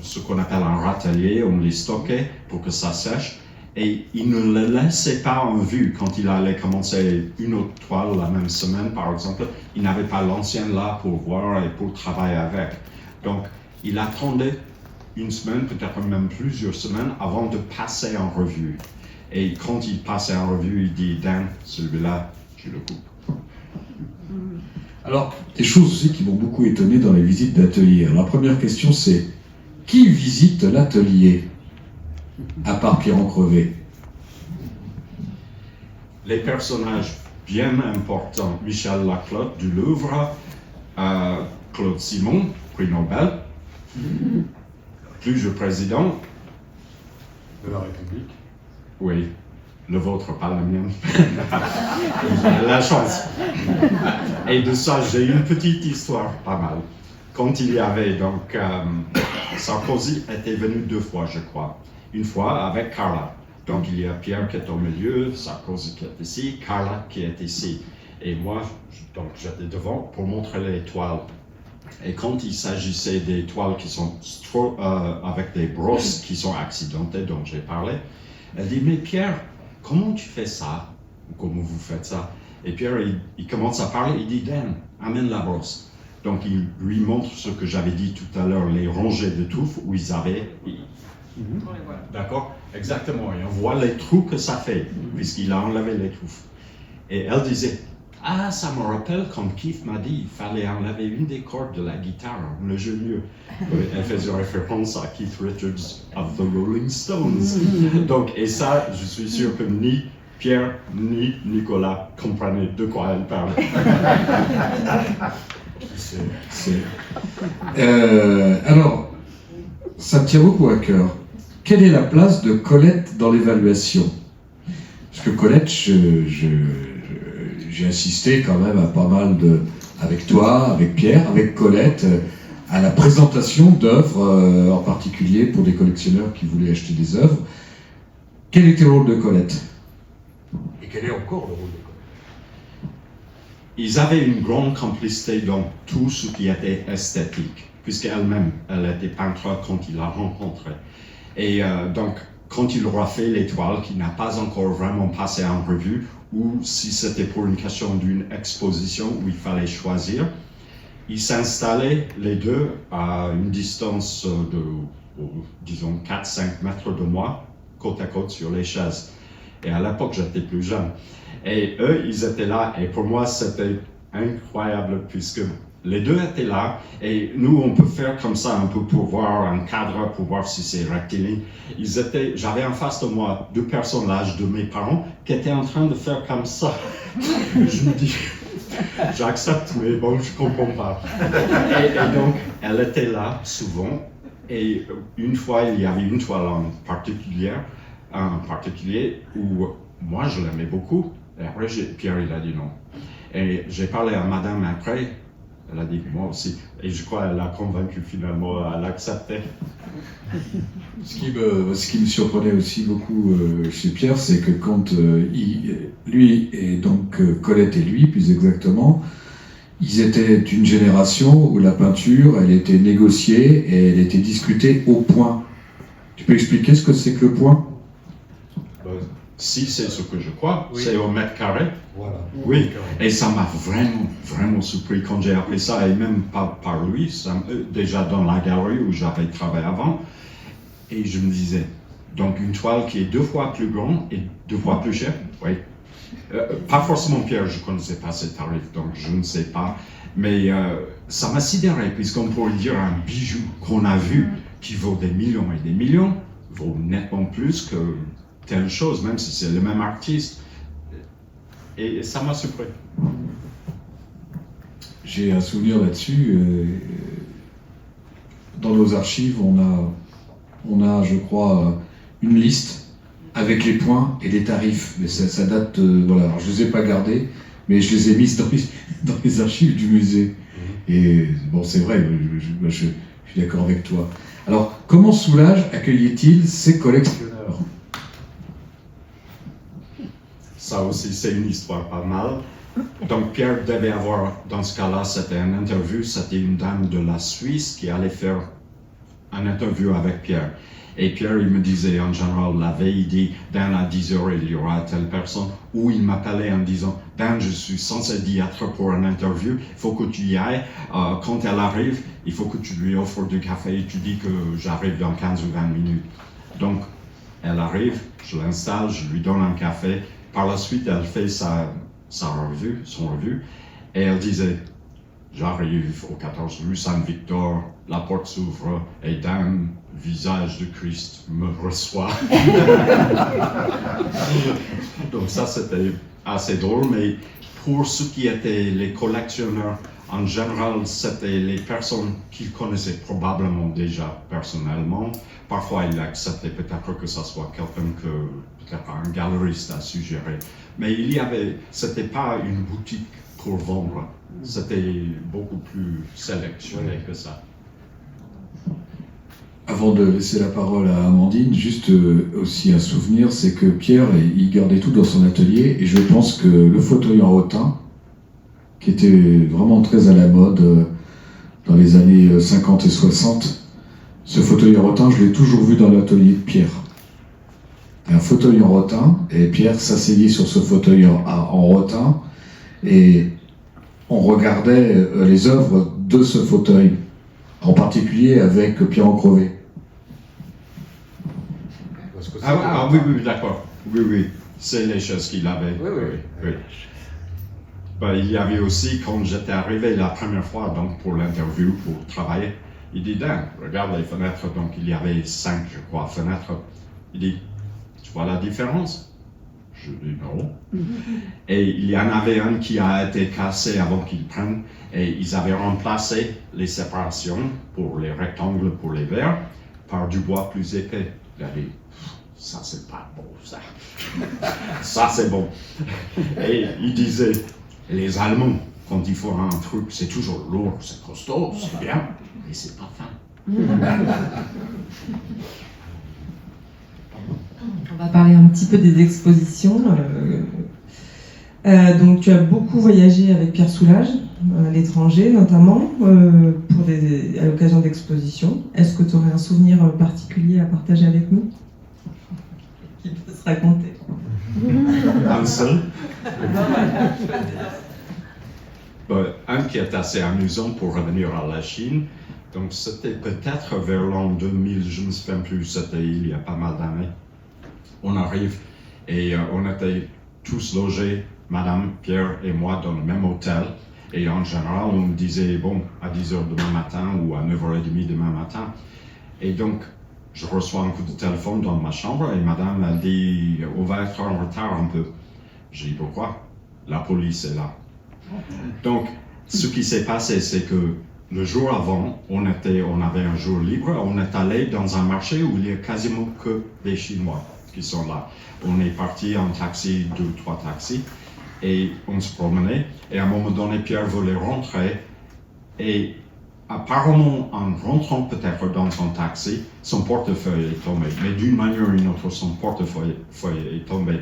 ce qu'on appelle un râtelier, on les stockait pour que ça sèche. Et il ne le laissait pas en vue quand il allait commencer une autre toile la même semaine, par exemple. Il n'avait pas l'ancienne là pour voir et pour travailler avec. Donc, il attendait une semaine, peut-être même plusieurs semaines, avant de passer en revue. Et quand il passait en revue, il dit, Dan, celui-là, je le coupe. Alors, des choses aussi qui m'ont beaucoup étonné dans les visites d'atelier. Alors, la première question, c'est qui visite l'atelier à part Pierre Encrevé? Les personnages bien importants, Michel Laclotte du Louvre, Claude Simon, prix Nobel, plusieurs présidents. De la République. Oui, le vôtre, pas le mien. La chance. Et de ça, j'ai une petite histoire, pas mal. Quand il y avait, donc, Sarkozy était venu 2 fois, je crois. Une fois avec Carla. Donc il y a Pierre qui est au milieu, Sarkozy qui est ici, Carla qui est ici. Et moi, donc j'étais devant pour montrer les toiles. Et quand il s'agissait des toiles qui sont avec des brosses qui sont accidentées, dont j'ai parlé, elle dit, mais Pierre, comment tu fais ça? Comment vous faites ça? Et Pierre, il commence à parler, il dit, Dan, amène la brosse. Donc il lui montre ce que j'avais dit tout à l'heure, les rangées de touffes où ils avaient... D'accord? Exactement. Et on voit les trous que ça fait, puisqu'il a enlevé les touffes. Et elle disait, ah, ça me rappelle quand Keith m'a dit qu'il fallait enlever une des cordes de la guitare, le jeu mieux. Elle faisait référence à Keith Richards of the Rolling Stones. Donc, et ça, je suis sûr que ni Pierre ni Nicolas comprenaient de quoi elle parlait. Alors, ça me tient beaucoup à cœur. Quelle est la place de Colette dans l'évaluation? Parce que Colette, j'ai assisté quand même à pas mal avec toi, avec Pierre, avec Colette, à la présentation d'œuvres, en particulier pour des collectionneurs qui voulaient acheter des œuvres. Quel était le rôle de Colette? Et quel est encore le rôle de Colette? Ils avaient une grande complicité dans tout ce qui était esthétique, puisqu'elle-même, elle était peintre quand il l'a rencontrée. Et donc, quand il aura fait l'étoile, qui n'a pas encore vraiment passé en revue, ou si c'était pour une question d'une exposition où il fallait choisir, ils s'installaient les deux à une distance de, disons, 4-5 mètres de moi, côte à côte sur les chaises. Et à l'époque, j'étais plus jeune. Et eux, ils étaient là, et pour moi, c'était incroyable, puisque les deux étaient là, et nous, on peut faire comme ça un peu pour voir un cadre, pour voir si c'est rectiligne. J'avais en face de moi 2 personnes l'âge de mes parents qui étaient en train de faire comme ça. Je me dis, j'accepte, mais bon, je comprends pas. Et donc, elle était là souvent, et une fois, il y avait une toile en particulier où moi, je l'aimais beaucoup, et après, Pierre, il a dit non. Et j'ai parlé à madame après. Elle a dit moi aussi. Et je crois qu'elle a convaincu finalement à l'accepter. Ce qui me surprenait aussi beaucoup chez Pierre, c'est que quand lui, et donc Colette et lui, plus exactement, ils étaient une génération où la peinture, elle était négociée et elle était discutée au point. Tu peux expliquer ce que c'est que le point? Si c'est ce que je crois, Oui. c'est au mètre carré. Voilà. Oui, et ça m'a vraiment surpris quand j'ai appris ça, et même par lui, déjà dans la galerie où j'avais travaillé avant, et je me disais, donc une toile qui est 2 fois plus grande et 2 fois plus chère, oui. Pas forcément Pierre, je ne connaissais pas ces tarifs, donc je ne sais pas, mais ça m'a sidéré, puisqu'on pourrait dire un bijou qu'on a vu qui vaut des millions et des millions, vaut nettement plus que telle chose, même si c'est le même artiste. Et ça m'a surpris. J'ai un souvenir là-dessus. Dans nos archives, on a, je crois, une liste avec les points et les tarifs. Mais ça date, voilà. Alors, je les ai pas gardés, mais je les ai mises dans les archives du musée. Et bon, c'est vrai, je suis d'accord avec toi. Alors, comment Soulages accueillait-il ses collectionneurs? Ça aussi, c'est une histoire pas mal. Donc Pierre devait avoir, dans ce cas-là, c'était une interview, c'était une dame de la Suisse qui allait faire une interview avec Pierre. Et Pierre, il me disait en général, la veille, il dit, Dan, à 10 heures, il y aura telle personne. Ou il m'appelait en disant, Dan, je suis censé y être pour une interview, il faut que tu y ailles. Quand elle arrive, il faut que tu lui offres du café et tu dis que j'arrive dans 15 ou 20 minutes. Donc, elle arrive, je l'installe, je lui donne un café. Par la suite, elle fait son revue, et elle disait, j'arrive au 14 rue Saint-Victor, la porte s'ouvre, et Dan, visage de Christ, me reçoit. Donc ça, c'était assez drôle, mais pour ceux qui étaient les collectionneurs, en général, c'était les personnes qu'ils connaissaient probablement déjà personnellement. Parfois, ils acceptaient peut-être que ça soit quelqu'un que peut-être un galeriste a suggéré. Mais c'était pas une boutique pour vendre. C'était beaucoup plus sélectionné que ça. Avant de laisser la parole à Amandine, juste aussi un souvenir, c'est que Pierre, il gardait tout dans son atelier, et je pense que le fauteuil en rotin, qui était vraiment très à la mode dans les années 50 et 60, ce fauteuil en rotin, je l'ai toujours vu dans l'atelier de Pierre. Un fauteuil en rotin, et Pierre s'asseyait sur ce fauteuil en rotin, et on regardait les œuvres de ce fauteuil, en particulier avec Pierre Encrevé. Parce que Oui, d'accord. Oui, c'est les choses qu'il avait. Oui. Ben, il y avait aussi, quand j'étais arrivé la première fois donc pour l'interview, pour travailler, il dit, Dan, regarde les fenêtres, donc il y avait 5, je crois, fenêtres. Il dit, tu vois la différence? Je dis non. Et il y en avait un qui a été cassé avant qu'ils prennent, et ils avaient remplacé les séparations pour les rectangles, pour les verres, par du bois plus épais. Il a dit, ça c'est pas bon, ça. Ça c'est bon. Et il disait, les Allemands, quand ils font un truc, c'est toujours lourd, c'est costaud, c'est bien, mais c'est pas fin. On va parler un petit peu des expositions. Donc tu as beaucoup voyagé avec Pierre Soulages, à l'étranger notamment, à l'occasion d'expositions. Est-ce que tu aurais un souvenir particulier à partager avec nous qui peut se raconter? Un seul. Un qui est assez amusant pour revenir à la Chine. Donc c'était peut-être vers l'an 2000, je ne me souviens plus, c'était il y a pas mal d'années. On arrive et on était tous logés, Madame, Pierre et moi, dans le même hôtel. Et en général, on me disait, bon, à 10h demain matin ou à 9h30 demain matin. Et donc, je reçois un coup de téléphone dans ma chambre et Madame a dit, on va être en retard un peu. J'ai dit, pourquoi? La police est là. Donc, ce qui s'est passé, c'est que le jour avant, on avait un jour libre, on est allé dans un marché où il n'y a quasiment que des Chinois qui sont là. On est parti en taxi, 2 ou 3 taxis, et on se promenait, et à un moment donné, Pierre voulait rentrer, et apparemment, en rentrant peut-être dans son taxi, son portefeuille est tombé, mais d'une manière ou d'une autre, son portefeuille est tombé.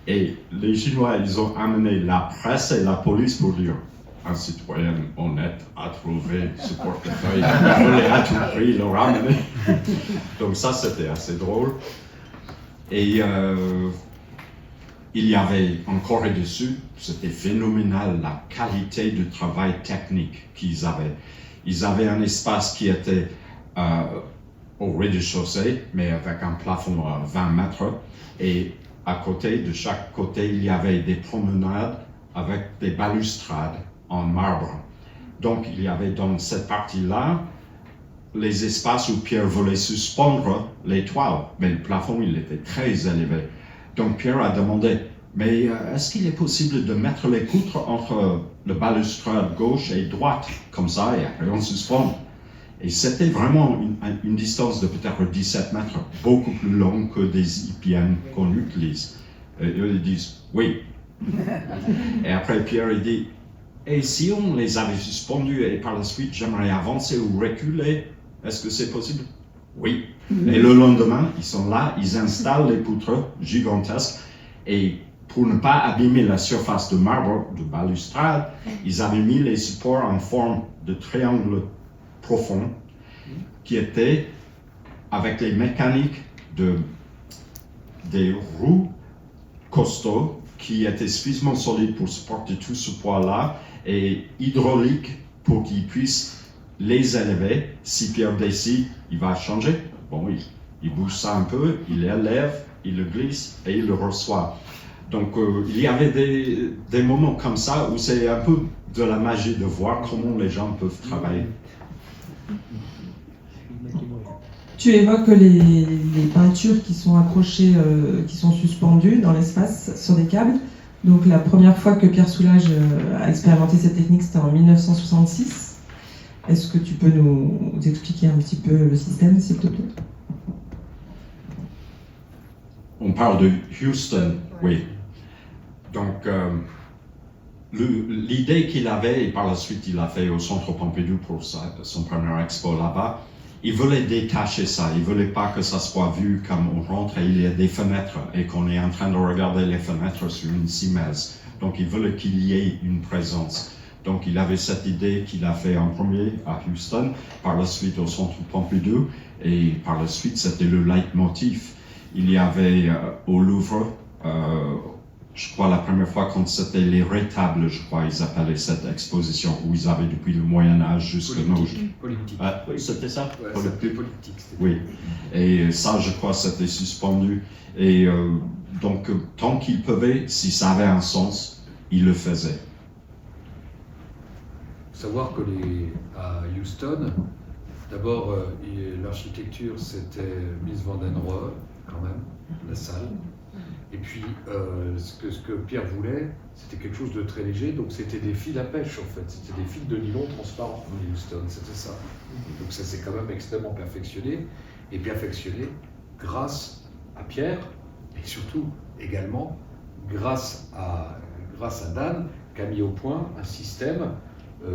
Et les Chinois, ils ont amené la presse et la police pour dire, un citoyen honnête a trouvé ce portefeuille, il voulait à tout prix le ramener. Donc ça, c'était assez drôle. Et il y avait encore dessus, c'était phénoménal, la qualité du travail technique qu'ils avaient. Ils avaient un espace qui était au rez-de-chaussée, mais avec un plafond à 20 mètres. Et à côté, de chaque côté, il y avait des promenades avec des balustrades en marbre. Donc, il y avait dans cette partie-là les espaces où Pierre voulait suspendre les toiles, mais le plafond, il était très élevé. Donc, Pierre a demandé, mais est-ce qu'il est possible de mettre les poutres entre le balustrade gauche et droite, comme ça, et après on suspend? Et c'était vraiment une distance de peut-être 17 mètres, beaucoup plus longue que des IPN qu'on utilise. Et eux, ils disent, oui. Et après, Pierre, il dit, et si on les avait suspendus et par la suite, j'aimerais avancer ou reculer, est-ce que c'est possible? Oui. Et le lendemain, ils sont là, ils installent les poutres gigantesques et pour ne pas abîmer la surface de marbre, de balustrade, ils avaient mis les supports en forme de triangle profond qui étaient avec les mécaniques des roues costauds qui étaient suffisamment solides pour supporter tout ce poids-là et hydrauliques pour qu'ils puissent les élever. Si Pierre décide, il va changer. Bon, il bouge ça un peu, il l'élève, il le glisse et il le reçoit. Donc, il y avait des moments comme ça où c'est un peu de la magie de voir comment les gens peuvent travailler. Tu évoques les peintures qui sont accrochées, qui sont suspendues dans l'espace sur des câbles. Donc la première fois que Pierre Soulages a expérimenté cette technique, c'était en 1966. Est-ce que tu peux nous expliquer un petit peu le système, s'il te plaît? On parle de Houston, oui. Donc, l'idée qu'il avait, et par la suite il a fait au Centre Pompidou pour son premier expo là-bas, il voulait détacher ça, il voulait pas que ça soit vu comme on rentre et il y a des fenêtres et qu'on est en train de regarder les fenêtres sur une cimes. Donc il voulait qu'il y ait une présence. Donc il avait cette idée qu'il a fait en premier à Houston, par la suite au Centre Pompidou, et par la suite c'était le leitmotiv. Il y avait au Louvre, je crois la première fois quand c'était les rétables, je crois ils appelaient cette exposition, où ils avaient depuis le Moyen-Âge jusqu'à nos jours. Polyptyque. Ah, c'était ça? Ouais, polyptyque. Oui, et ça je crois c'était suspendu. Et donc tant qu'il pouvait, si ça avait un sens, il le faisait. Il faut savoir que à Houston, d'abord l'architecture c'était Mies van den Rohe, quand même, la salle. Et puis, ce que Pierre voulait, c'était quelque chose de très léger, donc c'était des fils à pêche en fait, c'était des fils de nylon transparents, Houston, c'était ça. Donc ça s'est quand même extrêmement perfectionné, et perfectionné grâce à Pierre, et surtout également grâce à Dan, qui a mis au point un système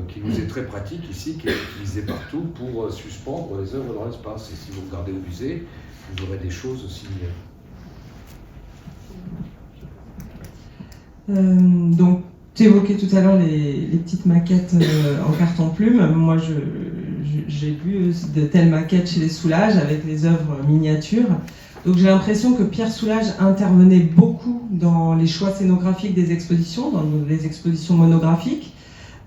qui nous est très pratique ici, qui est utilisé partout pour suspendre les œuvres dans l'espace. Et si vous regardez au musée, vous aurez des choses similaires. Donc, tu évoquais tout à l'heure les petites maquettes en carton-plume. Moi, j'ai vu de telles maquettes chez les Soulages avec les œuvres miniatures. Donc, j'ai l'impression que Pierre Soulages intervenait beaucoup dans les choix scénographiques des expositions, dans les expositions monographiques.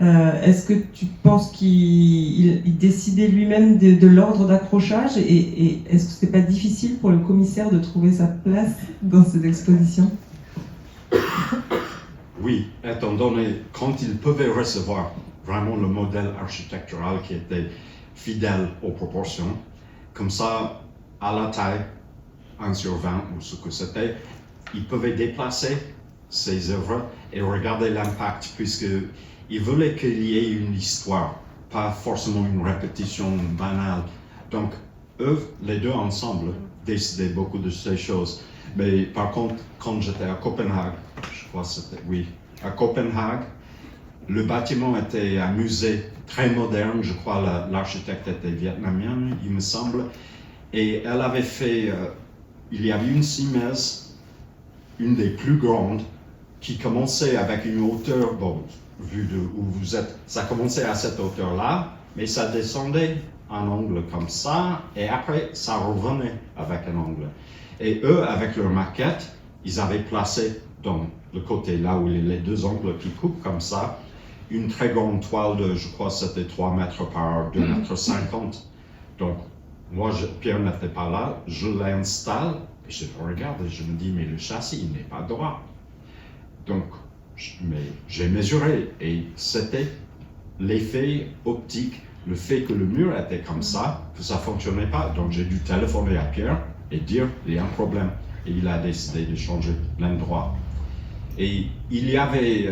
Est-ce que tu penses qu'il décidait lui-même de l'ordre d'accrochage et est-ce que c'est pas difficile pour le commissaire de trouver sa place dans ces expositions? Oui, étant donné, quand il pouvait recevoir vraiment le modèle architectural qui était fidèle aux proportions, comme ça, à la taille, 1/20 ou ce que c'était, il pouvait déplacer ses œuvres et regarder l'impact, puisqu'il voulait qu'il y ait une histoire, pas forcément une répétition banale. Donc, eux, les deux ensemble, décidaient beaucoup de ces choses. Mais par contre, quand j'étais à Copenhague, je crois que c'était, oui, à Copenhague, le bâtiment était un musée très moderne, je crois l'architecte était vietnamien, il me semble, et elle avait fait, il y avait une cimes, une des plus grandes, qui commençait avec une hauteur, bon, vu de où vous êtes, ça commençait à cette hauteur-là, mais ça descendait un angle comme ça, et après, ça revenait avec un angle. Et eux, avec leur maquette, ils avaient placé dans le côté là où les deux angles qui coupent comme ça, une très grande toile de, je crois, c'était 3 mètres par 2 mètres 50. Donc, moi, Pierre n'était pas là, je l'installe, et je regarde et je me dis, mais le châssis, il n'est pas droit. Donc, j'ai mesuré, et c'était l'effet optique, le fait que le mur était comme ça, que ça ne fonctionnait pas. Donc, j'ai dû téléphoner à Pierre et dire, il y a un problème. Et il a décidé de changer l'endroit. Et il y avait,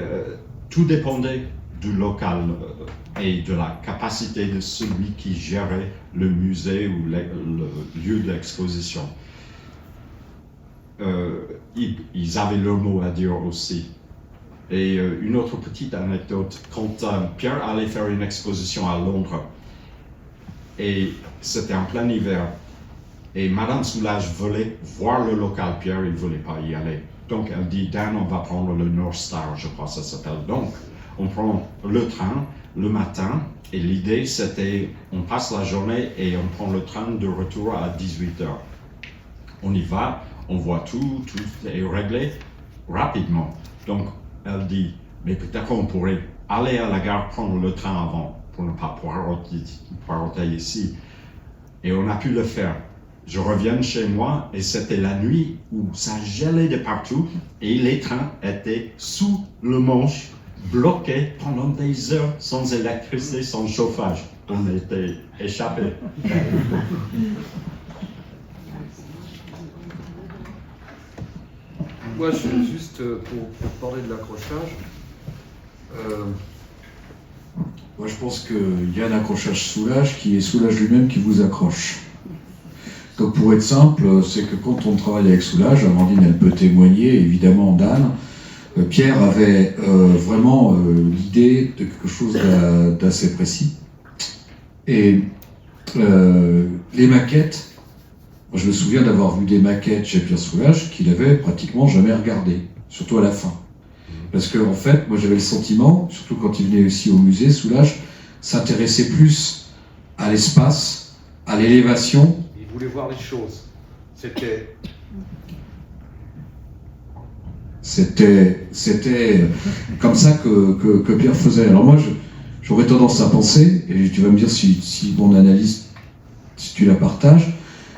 tout dépendait du local et de la capacité de celui qui gérait le musée ou le lieu d'exposition. Ils avaient leur mot à dire aussi. Et une autre petite anecdote, quand Pierre allait faire une exposition à Londres, et c'était en plein hiver, et Madame Soulage voulait voir le local, Pierre, il ne voulait pas y aller. Donc elle dit, Dan, on va prendre le North Star, je crois que ça s'appelle. Donc, on prend le train le matin, et l'idée c'était, on passe la journée et on prend le train de retour à 18h. On y va, on voit tout est réglé rapidement. Donc, elle dit, mais peut-être qu'on pourrait aller à la gare, prendre le train avant, pour ne pas poireauter ici. Et on a pu le faire. Je reviens chez moi et c'était la nuit où ça gelait de partout et les trains étaient sous le manche, bloqués pendant des heures, sans électricité, sans chauffage. On était échappés. Moi, juste pour parler de l'accrochage, Moi, je pense qu'il y a un accrochage Soulage qui est Soulage lui-même qui vous accroche. Donc, pour être simple, c'est que quand on travaille avec Soulage, Amandine, elle peut témoigner, évidemment, Dan, Pierre avait vraiment l'idée de quelque chose d'assez précis. Et les maquettes, moi, je me souviens d'avoir vu des maquettes chez Pierre Soulage qu'il avait pratiquement jamais regardées, surtout à la fin. Parce que, en fait, moi j'avais le sentiment, surtout quand il venait aussi au musée, Soulage s'intéressait plus à l'espace, à l'élévation. il voulait voir les choses. C'était comme ça que Pierre faisait. Alors moi, j'aurais tendance à penser, et tu vas me dire si mon analyse, si tu la partages,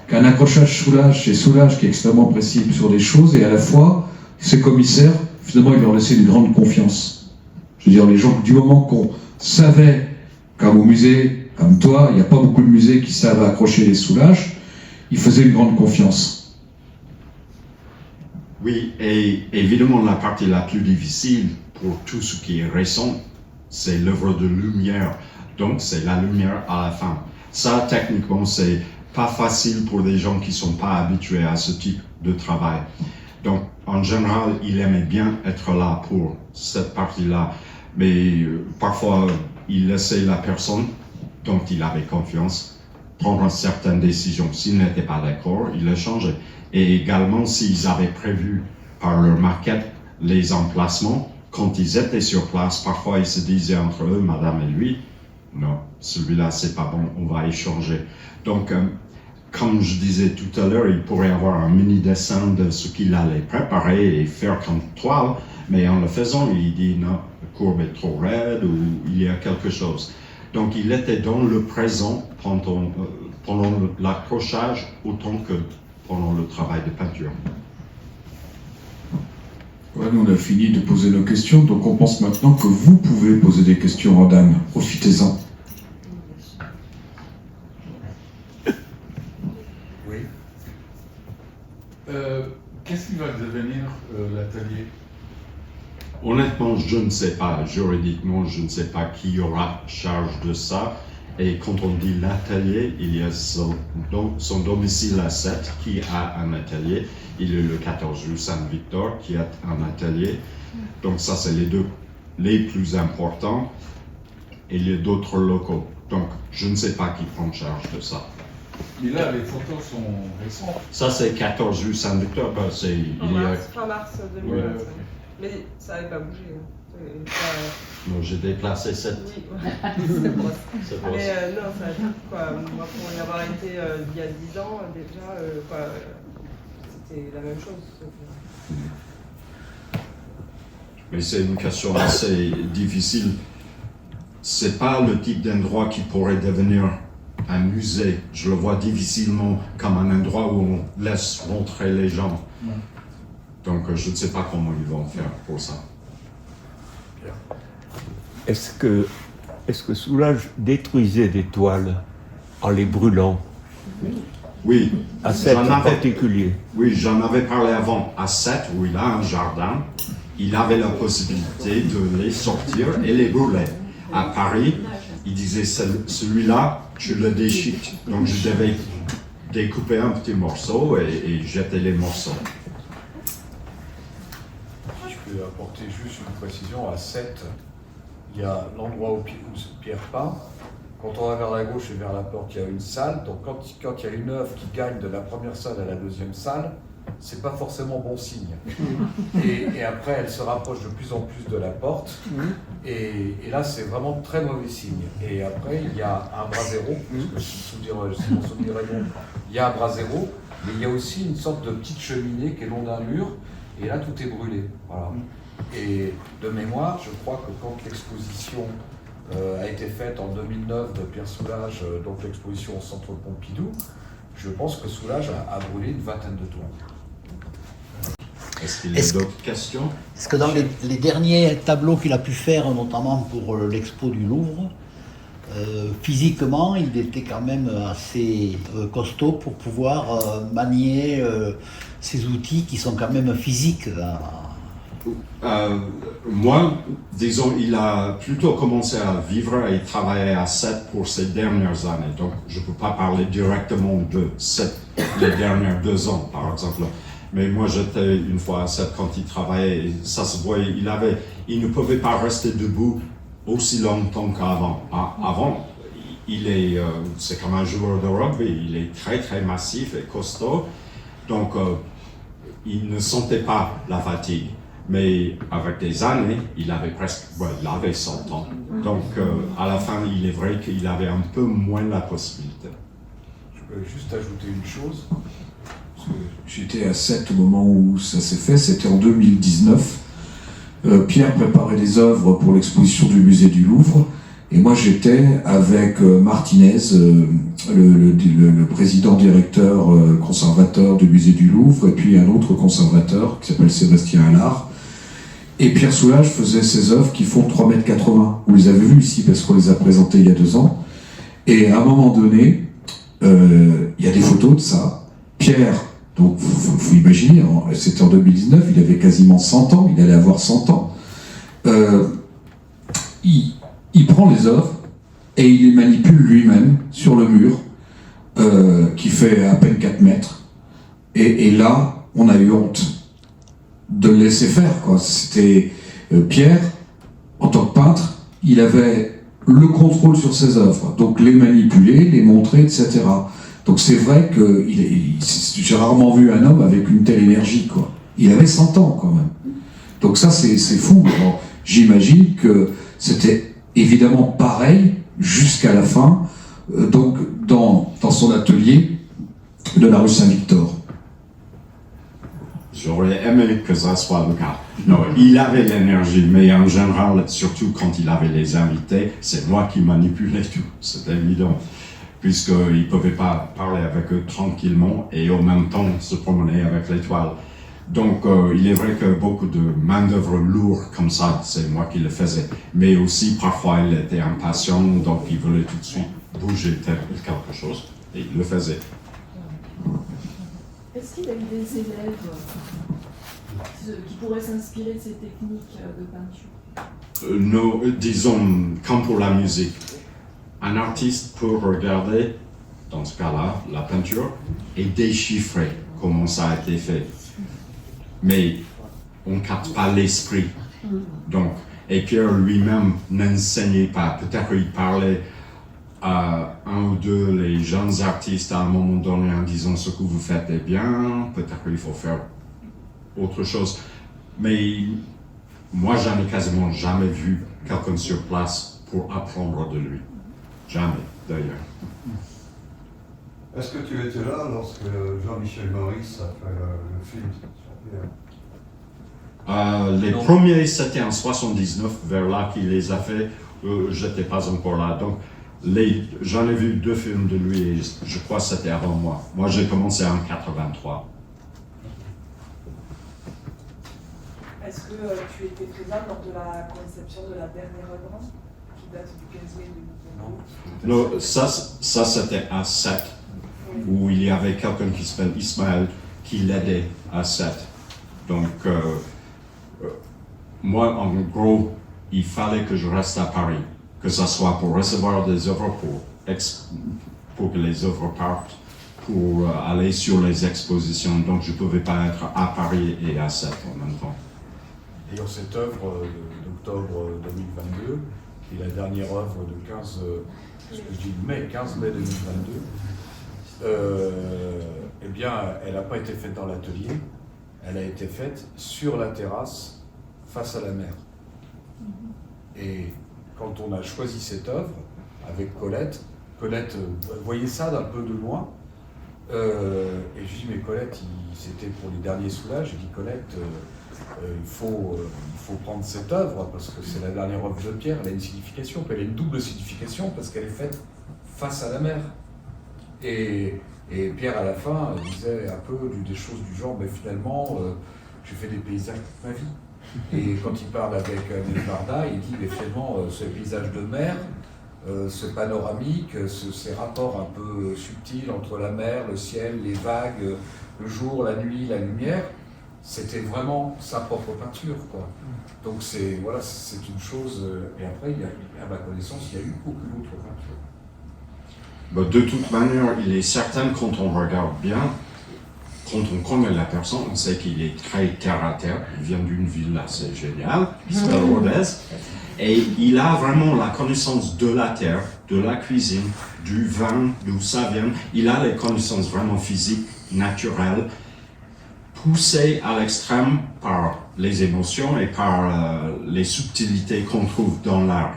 qu'un accrochage Soulage, c'est Soulage qui est extrêmement précis sur des choses, et à la fois, ses commissaires, finalement, il leur laissait une grande confiance. Je veux dire, les gens, du moment qu'on savait, comme au musée, comme toi, il n'y a pas beaucoup de musées qui savent accrocher les Soulages, ils faisaient une grande confiance. Oui, et évidemment, la partie la plus difficile pour tout ce qui est récent, c'est l'œuvre de lumière. Donc, c'est la lumière à la fin. Ça, techniquement, c'est pas facile pour des gens qui ne sont pas habitués à ce type de travail. Donc, en général, il aimait bien être là pour cette partie-là. Mais parfois, il laissait la personne dont il avait confiance prendre certaines décisions. S'il n'était pas d'accord, il les changeait. Et également, s'ils avaient prévu par leur maquette les emplacements, quand ils étaient sur place, parfois ils se disaient entre eux, madame et lui, non, celui-là c'est pas bon, on va échanger. Donc, comme je disais tout à l'heure, il pourrait avoir un mini dessin de ce qu'il allait préparer et faire comme toile, mais en le faisant, il dit non, la courbe est trop raide ou il y a quelque chose. Donc, il était dans le présent pendant l'accrochage autant que pendant le travail de peinture. Ouais, nous on a fini de poser nos questions, donc on pense maintenant que vous pouvez poser des questions à Dan. Profitez-en. Oui. Qu'est-ce qui va devenir l'atelier? Honnêtement, je ne sais pas. Juridiquement, je ne sais pas qui aura charge de ça. Et quand on dit l'atelier, il y a son domicile à Sète qui a un atelier. Il y a le 14 rue Saint-Victor qui a un atelier. Donc ça, c'est les deux les plus importants. Et il y a d'autres locaux. Donc, je ne sais pas qui prend charge de ça. Mais là, les photos sont récentes. Ça, c'est 14 rue Saint-Victor. Ben, Fin mars 2025. Ouais, Mais ça n'avait pas bougé. Hein. Non, j'ai déplacé cette. Oui, c'est bon. C'est pas- Mais non, ça a été quoi. Moi, pour y avoir été il y a 10 ans, déjà, c'était la même chose. Mais c'est une question assez difficile. C'est pas le type d'endroit qui pourrait devenir un musée. Je le vois difficilement comme un endroit où on laisse rentrer les gens. Donc je ne sais pas comment ils vont faire pour ça. Est-ce que Soulages détruisait des toiles en les brûlant, Oui, à Sète en j'en avais- particulier? Oui, j'en avais parlé avant. À Sète, où il a un jardin, il avait la possibilité de les sortir et les brûler. À Paris, il disait celui-là, je le déchique. Donc je devais découper un petit morceau et jeter les morceaux. Je peux apporter juste une précision. À 7, il y a l'endroit où Pierre peint. Quand on va vers la gauche et vers la porte, il y a une salle. Donc quand il y a une œuvre qui gagne de la première salle à la deuxième salle, c'est pas forcément bon signe. Et après, elle se rapproche de plus en plus de la porte. Et là, c'est vraiment très mauvais signe. Et après, il y a un brasero, parce que si mon souvenir est bon, il y a un brasero, mais il y a aussi une sorte de petite cheminée qui est long d'un mur. Et là, tout est brûlé. Voilà. Et de mémoire, je crois que quand l'exposition a été faite en 2009 de Pierre Soulages, donc l'exposition au Centre Pompidou, je pense que Soulages a brûlé une vingtaine de toiles. Est-ce qu'il y a d'autres questions? Est-ce que dans les derniers tableaux qu'il a pu faire, notamment pour l'expo du Louvre, physiquement, il était quand même assez costaud pour pouvoir manier ces outils qui sont quand même physiques. Moi, disons, il a plutôt commencé à vivre et travailler à Sète pour ces dernières années. Donc, je ne peux pas parler directement de Sète les dernières 2 ans, par exemple. Mais moi, j'étais une fois à Sète quand il travaillait, et ça se voyait, il ne pouvait pas rester debout aussi longtemps qu'avant. Avant, c'est comme un joueur de rugby, il est très très massif et costaud, donc il ne sentait pas la fatigue. Mais avec des années, il avait 100 ans. Donc à la fin, il est vrai qu'il avait un peu moins la possibilité. Je peux juste ajouter une chose. J'étais à Sète au moment où ça s'est fait, c'était en 2019. Pierre préparait des œuvres pour l'exposition du musée du Louvre, et moi j'étais avec Martinez, le président directeur conservateur du musée du Louvre, et puis un autre conservateur qui s'appelle Sébastien Allard. Et Pierre Soulages faisait ses œuvres qui font 3,80 m. Vous les avez vues ici parce qu'on les a présentées il y a 2 ans. Et à un moment donné, il y a des photos de ça. Pierre, donc faut imaginer, c'était en 2019, il avait quasiment 100 ans, il allait avoir 100 ans. Il prend les œuvres et il les manipule lui-même sur le mur, qui fait à peine 4 mètres. Et là, on a eu honte de le laisser faire, quoi. C'était Pierre, en tant que peintre, il avait le contrôle sur ses œuvres, donc les manipuler, les montrer, etc. Donc c'est vrai que j'ai rarement vu un homme avec une telle énergie, quoi. Il avait 100 ans quand même. Donc ça c'est fou. Alors, j'imagine que c'était évidemment pareil jusqu'à la fin, donc dans son atelier de la rue Saint-Victor. J'aurais aimé que ça soit le cas. Non, il avait l'énergie, mais en général, surtout quand il avait les invités, c'est moi qui manipulais tout, c'était évident, puisqu'il ne pouvait pas parler avec eux tranquillement et en même temps se promener avec l'étoile. Donc, il est vrai que beaucoup de main-d'œuvre lourde comme ça, c'est moi qui le faisais. Mais aussi, parfois, il était impatient, donc il voulait tout de suite bouger quelque chose, et il le faisait. Est-ce qu'il a eu des élèves qui pourraient s'inspirer de ces techniques de peinture? Non, disons, comme pour la musique, un artiste peut regarder, dans ce cas-là, la peinture et déchiffrer comment ça a été fait. Mais on ne capte pas l'esprit. Donc, et Pierre lui-même n'enseignait pas. Peut-être qu'il parlait à un ou deux les jeunes artistes à un moment donné en disant ce que vous faites est bien, peut-être qu'il faut faire autre chose. Mais moi, j'en ai quasiment jamais vu quelqu'un sur place pour apprendre de lui. Jamais, d'ailleurs. Est-ce que tu étais là lorsque Jean-Michel Maurice a fait le film sur Pierre? Les premiers, c'était en 79, vers là qu'il les a fait. J'étais pas encore là. Donc, j'en ai vu 2 films de lui et je crois que c'était avant moi. Moi, j'ai commencé en 83. Est-ce que tu étais présent lors de la conception de la dernière œuvre qui date du 15 mai 2022? Non, ça c'était à 7, où il y avait quelqu'un qui s'appelle Ismaël qui l'aidait à 7. Donc, moi, en gros, il fallait que je reste à Paris, que ce soit pour recevoir des œuvres, pour que les œuvres partent, pour aller sur les expositions. Donc, je ne pouvais pas être à Paris et à 7 en même temps. Et cette œuvre d'octobre 2022, qui est la dernière œuvre de 15 mai 2022, eh bien, elle n'a pas été faite dans l'atelier, elle a été faite sur la terrasse, face à la mer. Et quand on a choisi cette œuvre, avec Colette voyait ça d'un peu de loin, et je dis, mais Colette, c'était pour les derniers soulages, j'ai dit, Colette, il faut prendre cette œuvre, parce que c'est la dernière œuvre de Pierre, elle a une signification, puis elle a une double signification, parce qu'elle est faite face à la mer. Et Pierre, à la fin, disait un peu des choses du genre, mais finalement, j'ai fait des paysages toute ma vie. Et quand il parle avec Agnès Varda, il dit, mais finalement, ce paysage de mer, ce panoramique, ces rapports un peu subtils entre la mer, le ciel, les vagues, le jour, la nuit, la lumière, c'était vraiment sa propre peinture, quoi. Donc c'est une chose. Et après, à ma connaissance, il n'y a eu aucune autre peinture. Bah, de toute manière, il est certain, quand on regarde bien, quand on connaît la personne, on sait qu'il est très terre à terre. Il vient d'une ville assez géniale, qui s'appelle Rodez. Et il a vraiment la connaissance de la terre, de la cuisine, du vin, d'où ça vient. Il a les connaissances vraiment physiques, naturelles, poussées à l'extrême par les émotions et par les subtilités qu'on trouve dans l'art.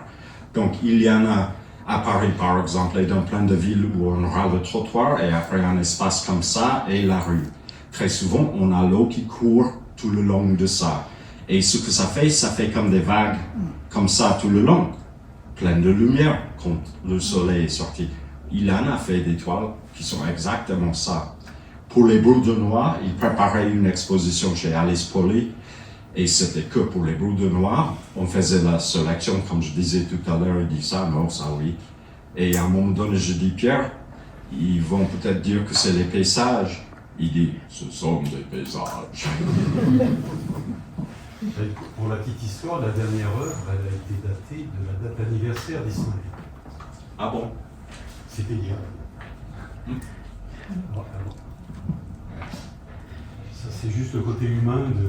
Donc il y en a à Paris, par exemple, et dans plein de villes où on aura le trottoir et après un espace comme ça et la rue. Très souvent, on a l'eau qui court tout le long de ça. Et ce que ça fait comme des vagues, comme ça tout le long, pleines de lumière quand le soleil est sorti. Il en a fait des toiles qui sont exactement ça. Pour les boules de noix, il préparait une exposition chez Alice Pauli, et c'était que pour les boules de noix. On faisait la sélection, comme je disais tout à l'heure, il dit ça, non, ça oui. Et à un moment donné, je dis, Pierre, ils vont peut-être dire que c'est les paysages. Il dit, ce sont des paysages. Pour la petite histoire, la dernière œuvre, elle a été datée de la date d'anniversaire d'Ismaël. Ah bon? C'était hier. Ça, c'est juste le côté humain de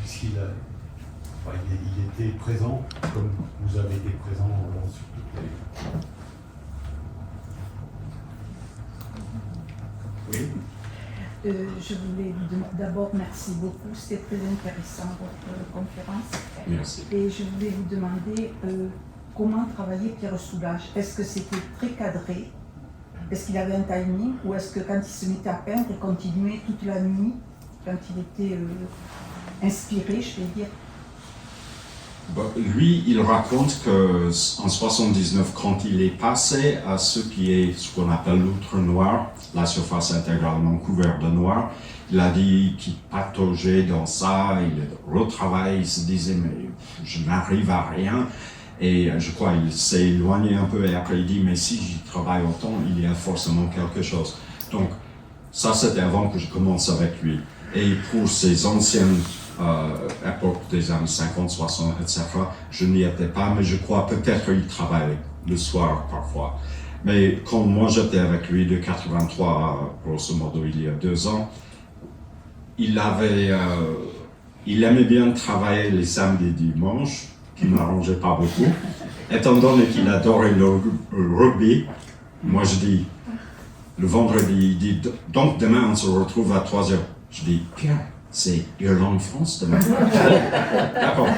ce qu'il a. Enfin, il était présent, comme vous avez été présent sur toutes les. Oui. Je voulais vous demander, d'abord, merci beaucoup, c'était très intéressant votre conférence. Merci. Et je voulais vous demander comment travaillait Pierre Soulages. Est-ce que c'était très cadré? Est-ce qu'il avait un timing? Ou est-ce que quand il se mettait à peindre, il continuait toute la nuit, quand il était inspiré, je vais dire? Bon, lui, il raconte qu'en 79, quand il est passé à ce qui est ce qu'on appelle l'outre noir, la surface intégralement couverte de noir, il a dit qu'il pataugeait dans ça, il retravaillait, il se disait mais je n'arrive à rien. Et je crois qu'il s'est éloigné un peu et après il dit mais si j'y travaille autant, il y a forcément quelque chose. Donc ça c'était avant que je commence avec lui. Et pour ces anciennes époque des années 50, 60, etc. Je n'y étais pas, mais je crois peut-être qu'il travaille le soir parfois. Mais quand moi j'étais avec lui de 83, grosso modo il y a 2 ans, il aimait bien travailler les samedis et dimanches, qui ne m'arrangeait pas beaucoup. Étant donné qu'il adorait le rugby, moi je dis, le vendredi, il dit, donc demain on se retrouve à 3h. Je dis, Pierre, C'est Irlande-France demain. D'accord.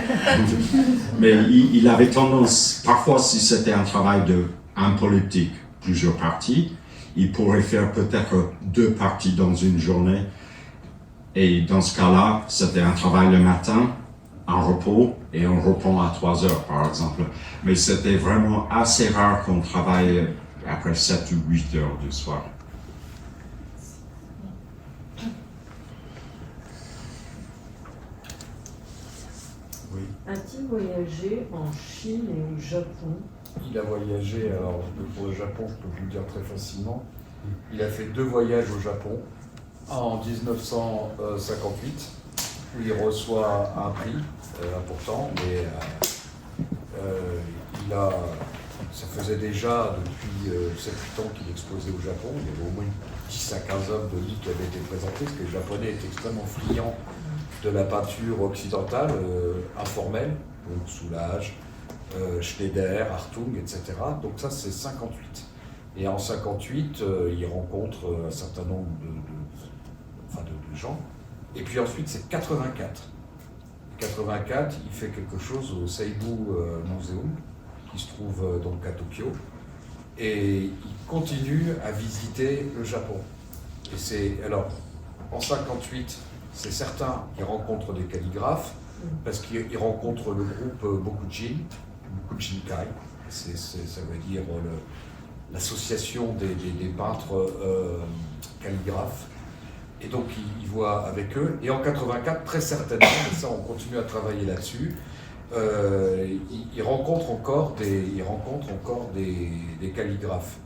Mais il avait tendance, parfois si c'était un travail d'un politique, plusieurs parties, il pourrait faire peut-être 2 parties dans une journée. Et dans ce cas-là, c'était un travail le matin, un repos, et un repos à 3 heures par exemple. Mais c'était vraiment assez rare qu'on travaille après 7 ou 8 heures du soir. Oui. A-t-il voyagé en Chine et au Japon? Il a voyagé, alors pour le Japon, je peux vous le dire très facilement. Il a fait 2 voyages au Japon. En 1958, où il reçoit un prix important, mais ça faisait déjà depuis 7-8 ans qu'il exposait au Japon. Il y avait au moins 10 à 15 œuvres de lui qui avaient été présentées, parce que les Japonais étaient extrêmement friands de la peinture occidentale, informelle, donc Soulages, Schneider, Hartung, etc. Donc ça, c'est 58. Et en 58, il rencontre un certain nombre de gens. Et puis ensuite, c'est 84. 84, il fait quelque chose au Seibu Museum, qui se trouve donc à Tokyo. Et il continue à visiter le Japon. Et c'est, alors, en 58, c'est certain qu'il rencontre des calligraphes, parce qu'il rencontre le groupe Bokujin, Bokujinkai, ça veut dire l'association des peintres calligraphes. Et donc il voit avec eux, et en 84, très certainement, et ça on continue à travailler là-dessus, il rencontre encore des calligraphes.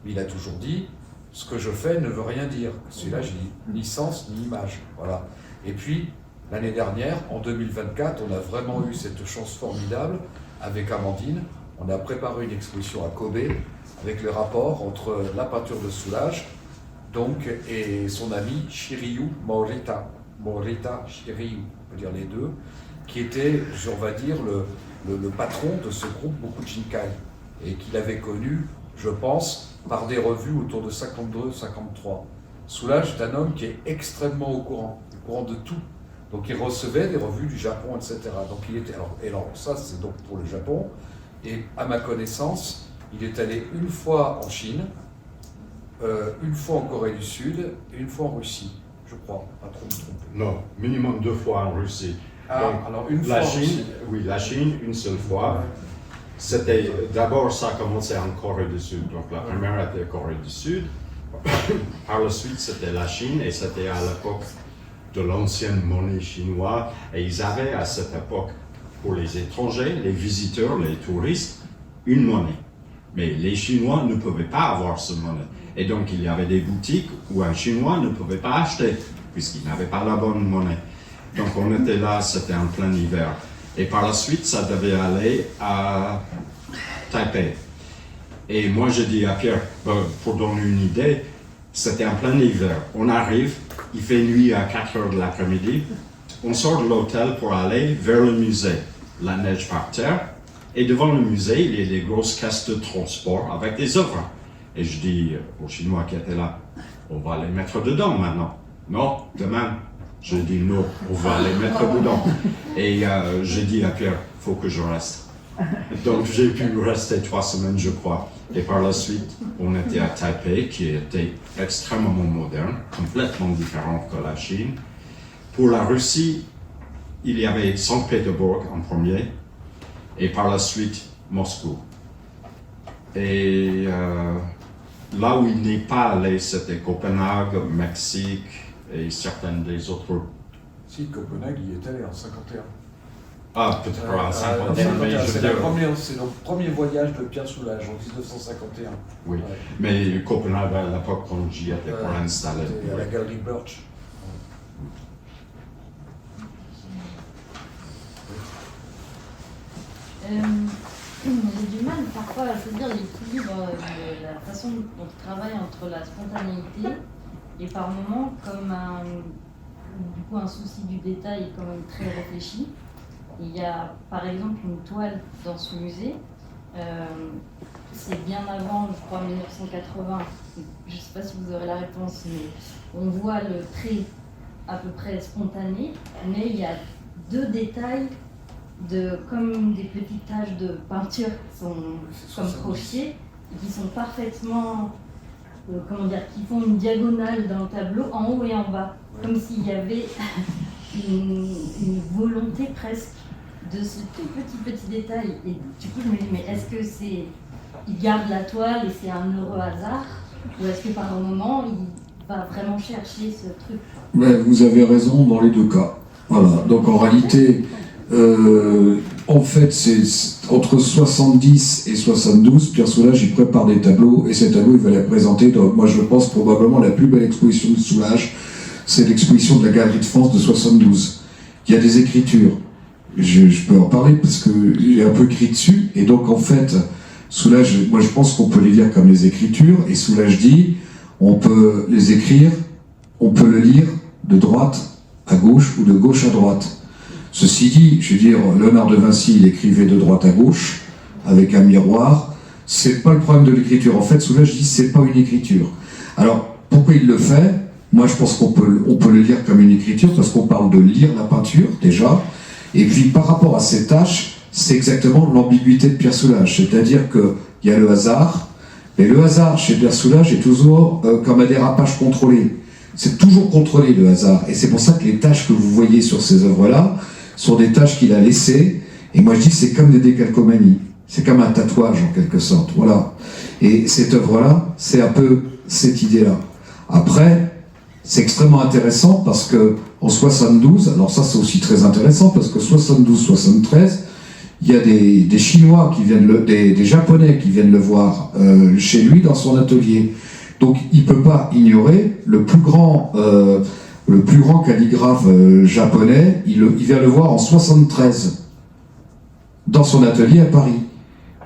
Mais il a toujours dit, ce que je fais ne veut rien dire. Celui-là, j'ai ni sens ni image. Voilà. Et puis, l'année dernière, en 2024, on a vraiment eu cette chance formidable avec Amandine. On a préparé une exposition à Kobe avec le rapport entre la peinture de Soulages donc, et son ami Shiryu Morita Shiryu, on peut dire les deux, qui était, on va dire, le patron de ce groupe Bokujinkai, et qu'il avait connu, je pense, par des revues autour de 52-53. Soulages est un homme qui est extrêmement au courant de tout. Donc il recevait des revues du Japon, etc. Donc il était, alors ça c'est donc pour le Japon, et à ma connaissance, il est allé une fois en Chine, une fois en Corée du Sud et une fois en Russie, je crois, pas trop me tromper. Non, minimum 2 fois en Russie. Ah, donc, alors une la fois en Chine, Russie. oui, la Chine, une seule fois. C'était, d'abord, ça a commencé en Corée du Sud. Donc la première était Corée du Sud. Par la suite, c'était la Chine, et c'était à l'époque de l'ancienne monnaie chinoise. Et ils avaient à cette époque, pour les étrangers, les visiteurs, les touristes, une monnaie. Mais les Chinois ne pouvaient pas avoir cette monnaie. Et donc, il y avait des boutiques où un Chinois ne pouvait pas acheter, puisqu'il n'avait pas la bonne monnaie. Donc, on était là, c'était en plein hiver. Et par la suite, ça devait aller à Taipei. Et moi, je dis à Pierre, pour donner une idée, c'était en plein hiver. On arrive, il fait nuit à 4 heures de l'après-midi. On sort de l'hôtel pour aller vers le musée. La neige par terre. Et devant le musée, il y a des grosses caisses de transport avec des œuvres. Et je dis aux Chinois qui étaient là, on va les mettre dedans maintenant. Non, demain. Je dis non, on va les mettre dedans. Et j'ai dit à Pierre, il faut que je reste. Donc j'ai pu rester 3 semaines, je crois. Et par la suite, on était à Taipei, qui était extrêmement moderne, complètement différent que la Chine. Pour la Russie, il y avait Saint-Pétersbourg en premier, et par la suite, Moscou. Et là où il n'est pas allé, c'était Copenhague, Mexique, et certaines des autres. Si, Copenhague, il est allé en 51. Ah, peut-être pas en 51, mais je veux c'est dire... c'est le premier voyage de Pierre Soulages en 1951. Oui, ouais. Mais Copenhague, à l'époque, quand j'y étais pour l'installer. À la galerie Birch. J'ai du mal parfois à saisir l'équilibre de la façon dont on travaille entre la spontanéité et par moments comme un souci du détail quand même très réfléchi. Il y a par exemple une toile dans ce musée, c'est bien avant, je crois, 1980, je ne sais pas si vous aurez la réponse, mais on voit le trait à peu près spontané, mais il y a 2 détails comme des petites taches de peinture qui sont comme crochets, et qui sont parfaitement, qui font une diagonale dans le tableau, en haut et en bas, comme s'il y avait une volonté presque de ce tout petit détail. Et du coup, je me dis, mais est-ce que c'est, il garde la toile et c'est un heureux hasard, ou est-ce que par un moment, il va vraiment chercher ce truc? Mais vous avez raison dans les 2 cas. Voilà. Donc en réalité, en fait, c'est entre 70 et 72, Pierre Soulages, il prépare des tableaux, et ces tableaux, il va les présenter dans, moi je pense, probablement la plus belle exposition de Soulages, c'est l'exposition de la Galerie de France de 72. Il y a des écritures. Je peux en parler parce qu'il est un peu écrit dessus, et donc en fait, Soulages, moi je pense qu'on peut les lire comme les écritures, et Soulages dit, on peut les écrire, on peut le lire de droite à gauche ou de gauche à droite. Ceci dit, je veux dire, Léonard de Vinci, il écrivait de droite à gauche, avec un miroir. C'est pas le problème de l'écriture. En fait, Soulages dit, c'est pas une écriture. Alors, pourquoi il le fait? Moi, je pense qu'on peut le lire comme une écriture, parce qu'on parle de lire la peinture, déjà. Et puis, par rapport à ces tâches, c'est exactement l'ambiguïté de Pierre Soulages. C'est-à-dire qu'il y a le hasard, mais le hasard chez Pierre Soulages est toujours comme un dérapage contrôlé. C'est toujours contrôlé, le hasard. Et c'est pour ça que les tâches que vous voyez sur ces œuvres-là sont des tâches qu'il a laissées. Et moi, je dis que c'est comme des décalcomanies. C'est comme un tatouage, en quelque sorte. Voilà. Et cette œuvre-là, c'est un peu cette idée-là. Après, c'est extrêmement intéressant parce que en 72, alors ça c'est aussi très intéressant parce que 72-73, il y a des Chinois qui viennent des Japonais qui viennent le voir chez lui dans son atelier. Donc il ne peut pas ignorer le plus grand calligraphe japonais, il vient le voir en 73 dans son atelier à Paris.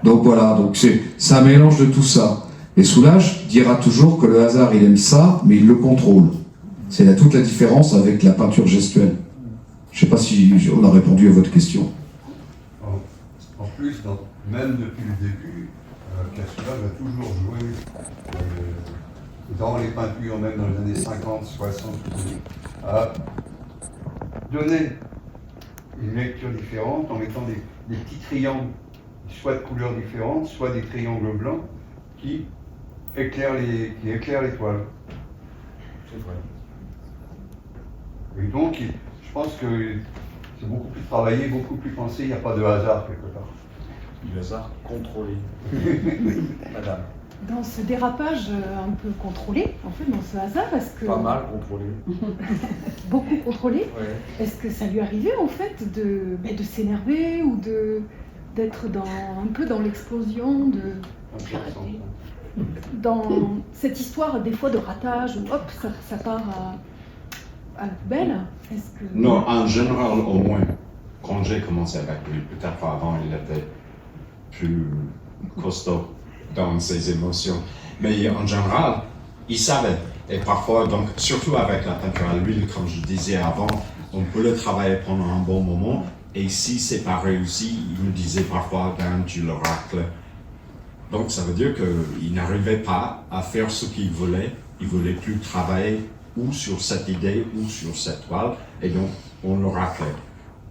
Donc voilà, donc c'est un mélange de tout ça. Et Soulages dira toujours que le hasard il aime ça, mais il le contrôle. C'est là toute la différence avec la peinture gestuelle. Je ne sais pas si on a répondu à votre question. En plus, même depuis le début, Pierre Soulages a toujours joué dans les peintures, même dans les années 50, 60, à donner une lecture différente en mettant des petits triangles, soit de couleurs différentes, soit des triangles blancs qui éclairent les toiles. C'est vrai. Et donc, je pense que c'est beaucoup plus travaillé, beaucoup plus pensé, il n'y a pas de hasard quelque part. Du hasard contrôlé. Madame. Dans ce dérapage un peu contrôlé, en fait, dans ce hasard, est-ce que... Pas mal contrôlé. Beaucoup contrôlé. Ouais. Est-ce que ça lui arrivait, en fait, de s'énerver ou d'être un peu dans l'explosion dans cette histoire, des fois, de ratage, où hop, ça part à la poubelle? Est-ce que... Non, en général, au moins, quand j'ai commencé avec lui, peut-être avant, il était plus costaud dans ses émotions. Mais en général, il savait. Et parfois, donc, surtout avec la peinture à l'huile, comme je disais avant, on peut le travailler pendant un bon moment. Et si c'est pas réussi, il me disait parfois, ben, tu le racles. Donc, ça veut dire qu'il n'arrivait pas à faire ce qu'il voulait. Il voulait plus travailler ou sur cette idée ou sur cette toile. Et donc, on le raclait.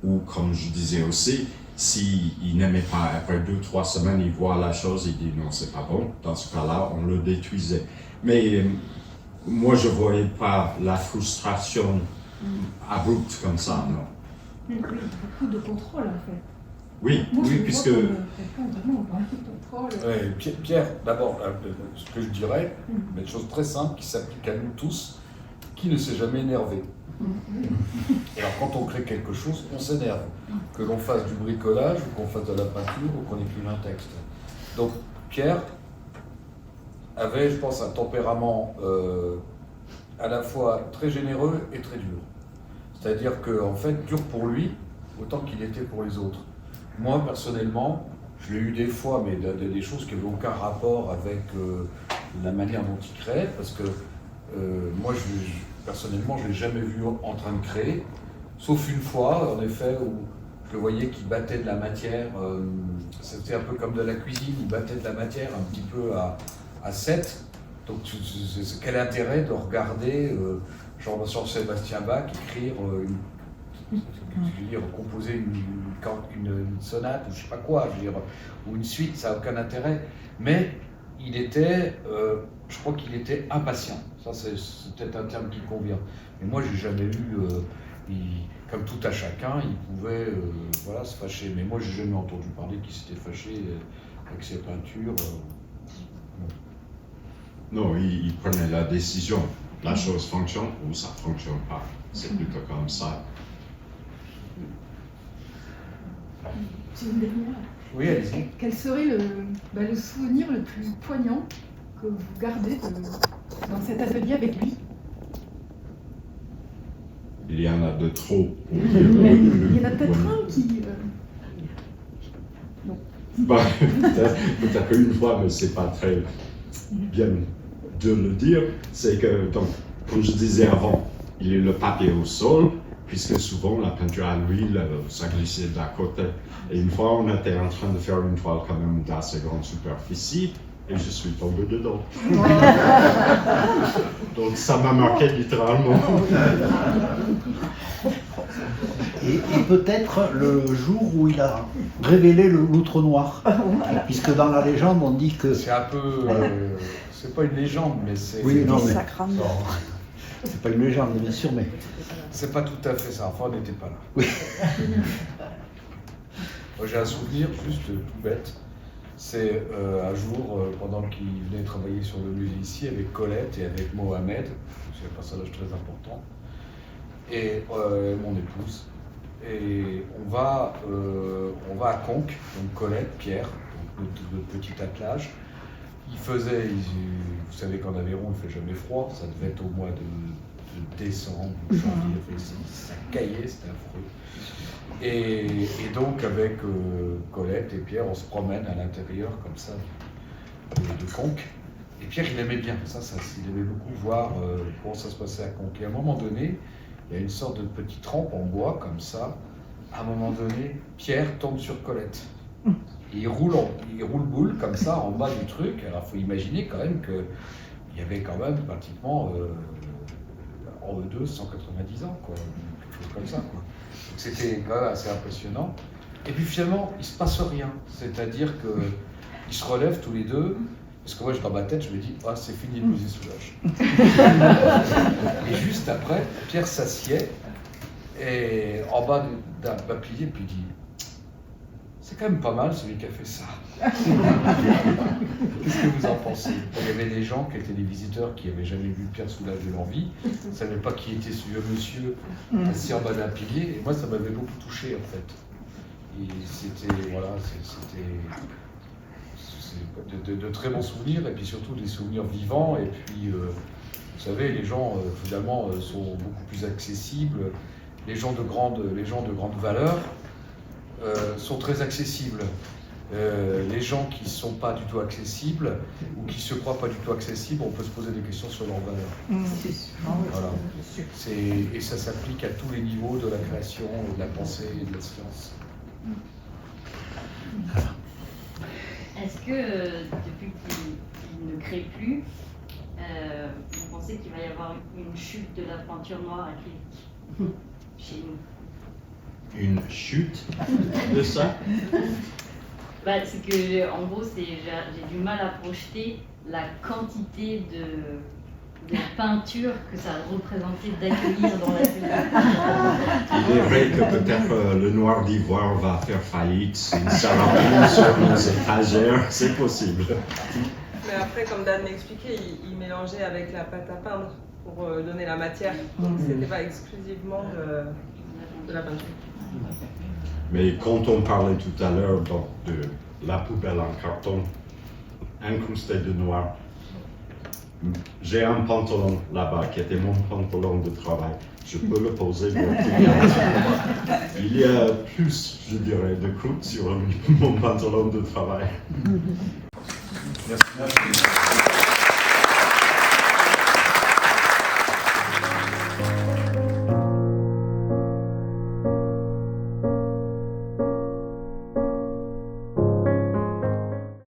Ou, comme je disais aussi, s'il n'aimait pas, après 2-3 semaines, il voit la chose, il dit non, c'est pas bon. Dans ce cas-là, on le détruisait. Mais moi, je voyais pas la frustration abrupte comme ça, non. Oui, beaucoup de contrôle, en fait. Oui, Moi, oui, puisque... Pierre, d'abord, ce que je dirais, une chose très simple qui s'applique à nous tous, qui ne s'est jamais énervé. Et alors quand on crée quelque chose, on s'énerve. Que l'on fasse du bricolage, ou qu'on fasse de la peinture, ou qu'on écrive un texte. Donc Pierre avait, je pense, un tempérament à la fois très généreux et très dur. C'est-à-dire qu'en fait, dur pour lui, autant qu'il était pour les autres. Moi, personnellement, je l'ai eu des fois, mais des choses qui n'avaient aucun rapport avec la manière dont il créait, parce que moi, personnellement, je ne l'ai jamais vu en train de créer, sauf une fois, en effet, où je le voyais qu'il battait de la matière, c'était un peu comme de la cuisine, il battait de la matière un petit peu à 7, donc quel intérêt de regarder genre sur Sébastien Bach, écrire je veux dire, composer une sonate ou je sais pas quoi, je veux dire, ou une suite, ça n'a aucun intérêt. Mais il était, je crois qu'il était impatient. Ça, c'est peut-être un terme qui convient. Mais moi, j'ai jamais eu, comme tout à chacun, il pouvait voilà, se fâcher. Mais moi, j'ai jamais entendu parler qu'il s'était fâché avec ses peintures. Non, il prenait la décision. La chose fonctionne ou ça ne fonctionne pas. C'est plutôt comme ça. J'ai une dernière. Oui, allez-y. Quel serait le souvenir le plus poignant que vous gardez dans cet atelier avec lui? Il y en a de trop. Il y en a peut-être un qui... Non. Bah, peut-être une fois, mais c'est pas très bien de le dire. C'est que, donc, comme je disais avant, il y a le papier au sol, puisque souvent la peinture à l'huile, ça glissait d'à côté. Et une fois, on était en train de faire une toile quand même d'assez grande superficie, et je suis tombé dedans. Donc ça m'a marqué littéralement. Et peut-être le jour où il a révélé le loutre noir, puisque dans la légende on dit que... C'est un peu... c'est pas une légende, mais c'est... Oui, non, mais... C'est pas une légende, bien sûr, mais... C'est pas tout à fait ça, enfin on n'était pas là. Oui. Moi, j'ai un souvenir juste tout bête. C'est un jour, pendant qu'il venait travailler sur le musée ici, avec Colette et avec Mohamed, c'est un personnage très important, et mon épouse. Et on va à Conques, donc Colette, Pierre, donc notre petit attelage. Il faisait, vous savez qu'en Aveyron il fait jamais froid, ça devait être au mois de décembre, janvier, ça caillait, c'était affreux. Et donc avec Colette et Pierre, on se promène à l'intérieur comme ça de Conques. Et Pierre, il aimait bien ça, il aimait beaucoup voir comment ça se passait à Conques. Et à un moment donné, il y a une sorte de petite rampe en bois comme ça. À un moment donné, Pierre tombe sur Colette. Et il roule boule comme ça en bas du truc. Alors il faut imaginer quand même qu'il y avait quand même pratiquement en E2 190 ans, quoi. Quelque chose comme ça, quoi. Donc c'était quand même assez impressionnant. Et puis finalement, il se passe rien. C'est-à-dire qu'ils se relèvent tous les deux. Parce que moi, dans ma tête, je me dis, ah, c'est fini le musée Soulages. Et juste après, Pierre s'assied et en bas d'un pilier, puis il dit, c'est quand même pas mal celui qui a fait ça. Qu'est-ce que vous en pensez? Il y avait des gens qui étaient des visiteurs qui n'avaient jamais vu Pierre Soulages de leur vie, ne savaient pas qui était ce vieux monsieur assis en bas d'un pilier, et moi ça m'avait beaucoup touché en fait. Et c'était, voilà, c'était de très bons souvenirs, et puis surtout des souvenirs vivants, et puis vous savez, les gens finalement sont beaucoup plus accessibles, les gens de grande valeur sont très accessibles. Les gens qui ne sont pas du tout accessibles ou qui se croient pas du tout accessibles, on peut se poser des questions sur leur valeur. Voilà. Et ça s'applique à tous les niveaux de la création, de la pensée et de la science. Est-ce que depuis qu'il ne crée plus, vous pensez qu'il va y avoir une chute de la peinture noire acrylique chez nous? Une chute de ça? Bah, c'est que, en gros, j'ai du mal à projeter la quantité de peinture que ça a représenté d'accueillir dans l'atelier. Il est vrai que peut-être le noir d'ivoire va faire faillite s'il s'arrête sur nos étagères, c'est possible. Mais après, comme Dan l'expliquait, il mélangeait avec la pâte à peindre pour donner la matière. Donc c'était pas exclusivement de la peinture. Mais quand on parlait tout à l'heure de la poubelle en carton incrustée de noir, j'ai un pantalon là-bas qui était mon pantalon de travail. Je peux le poser pour il y a plus, je dirais, de croûte sur mon pantalon de travail. Merci.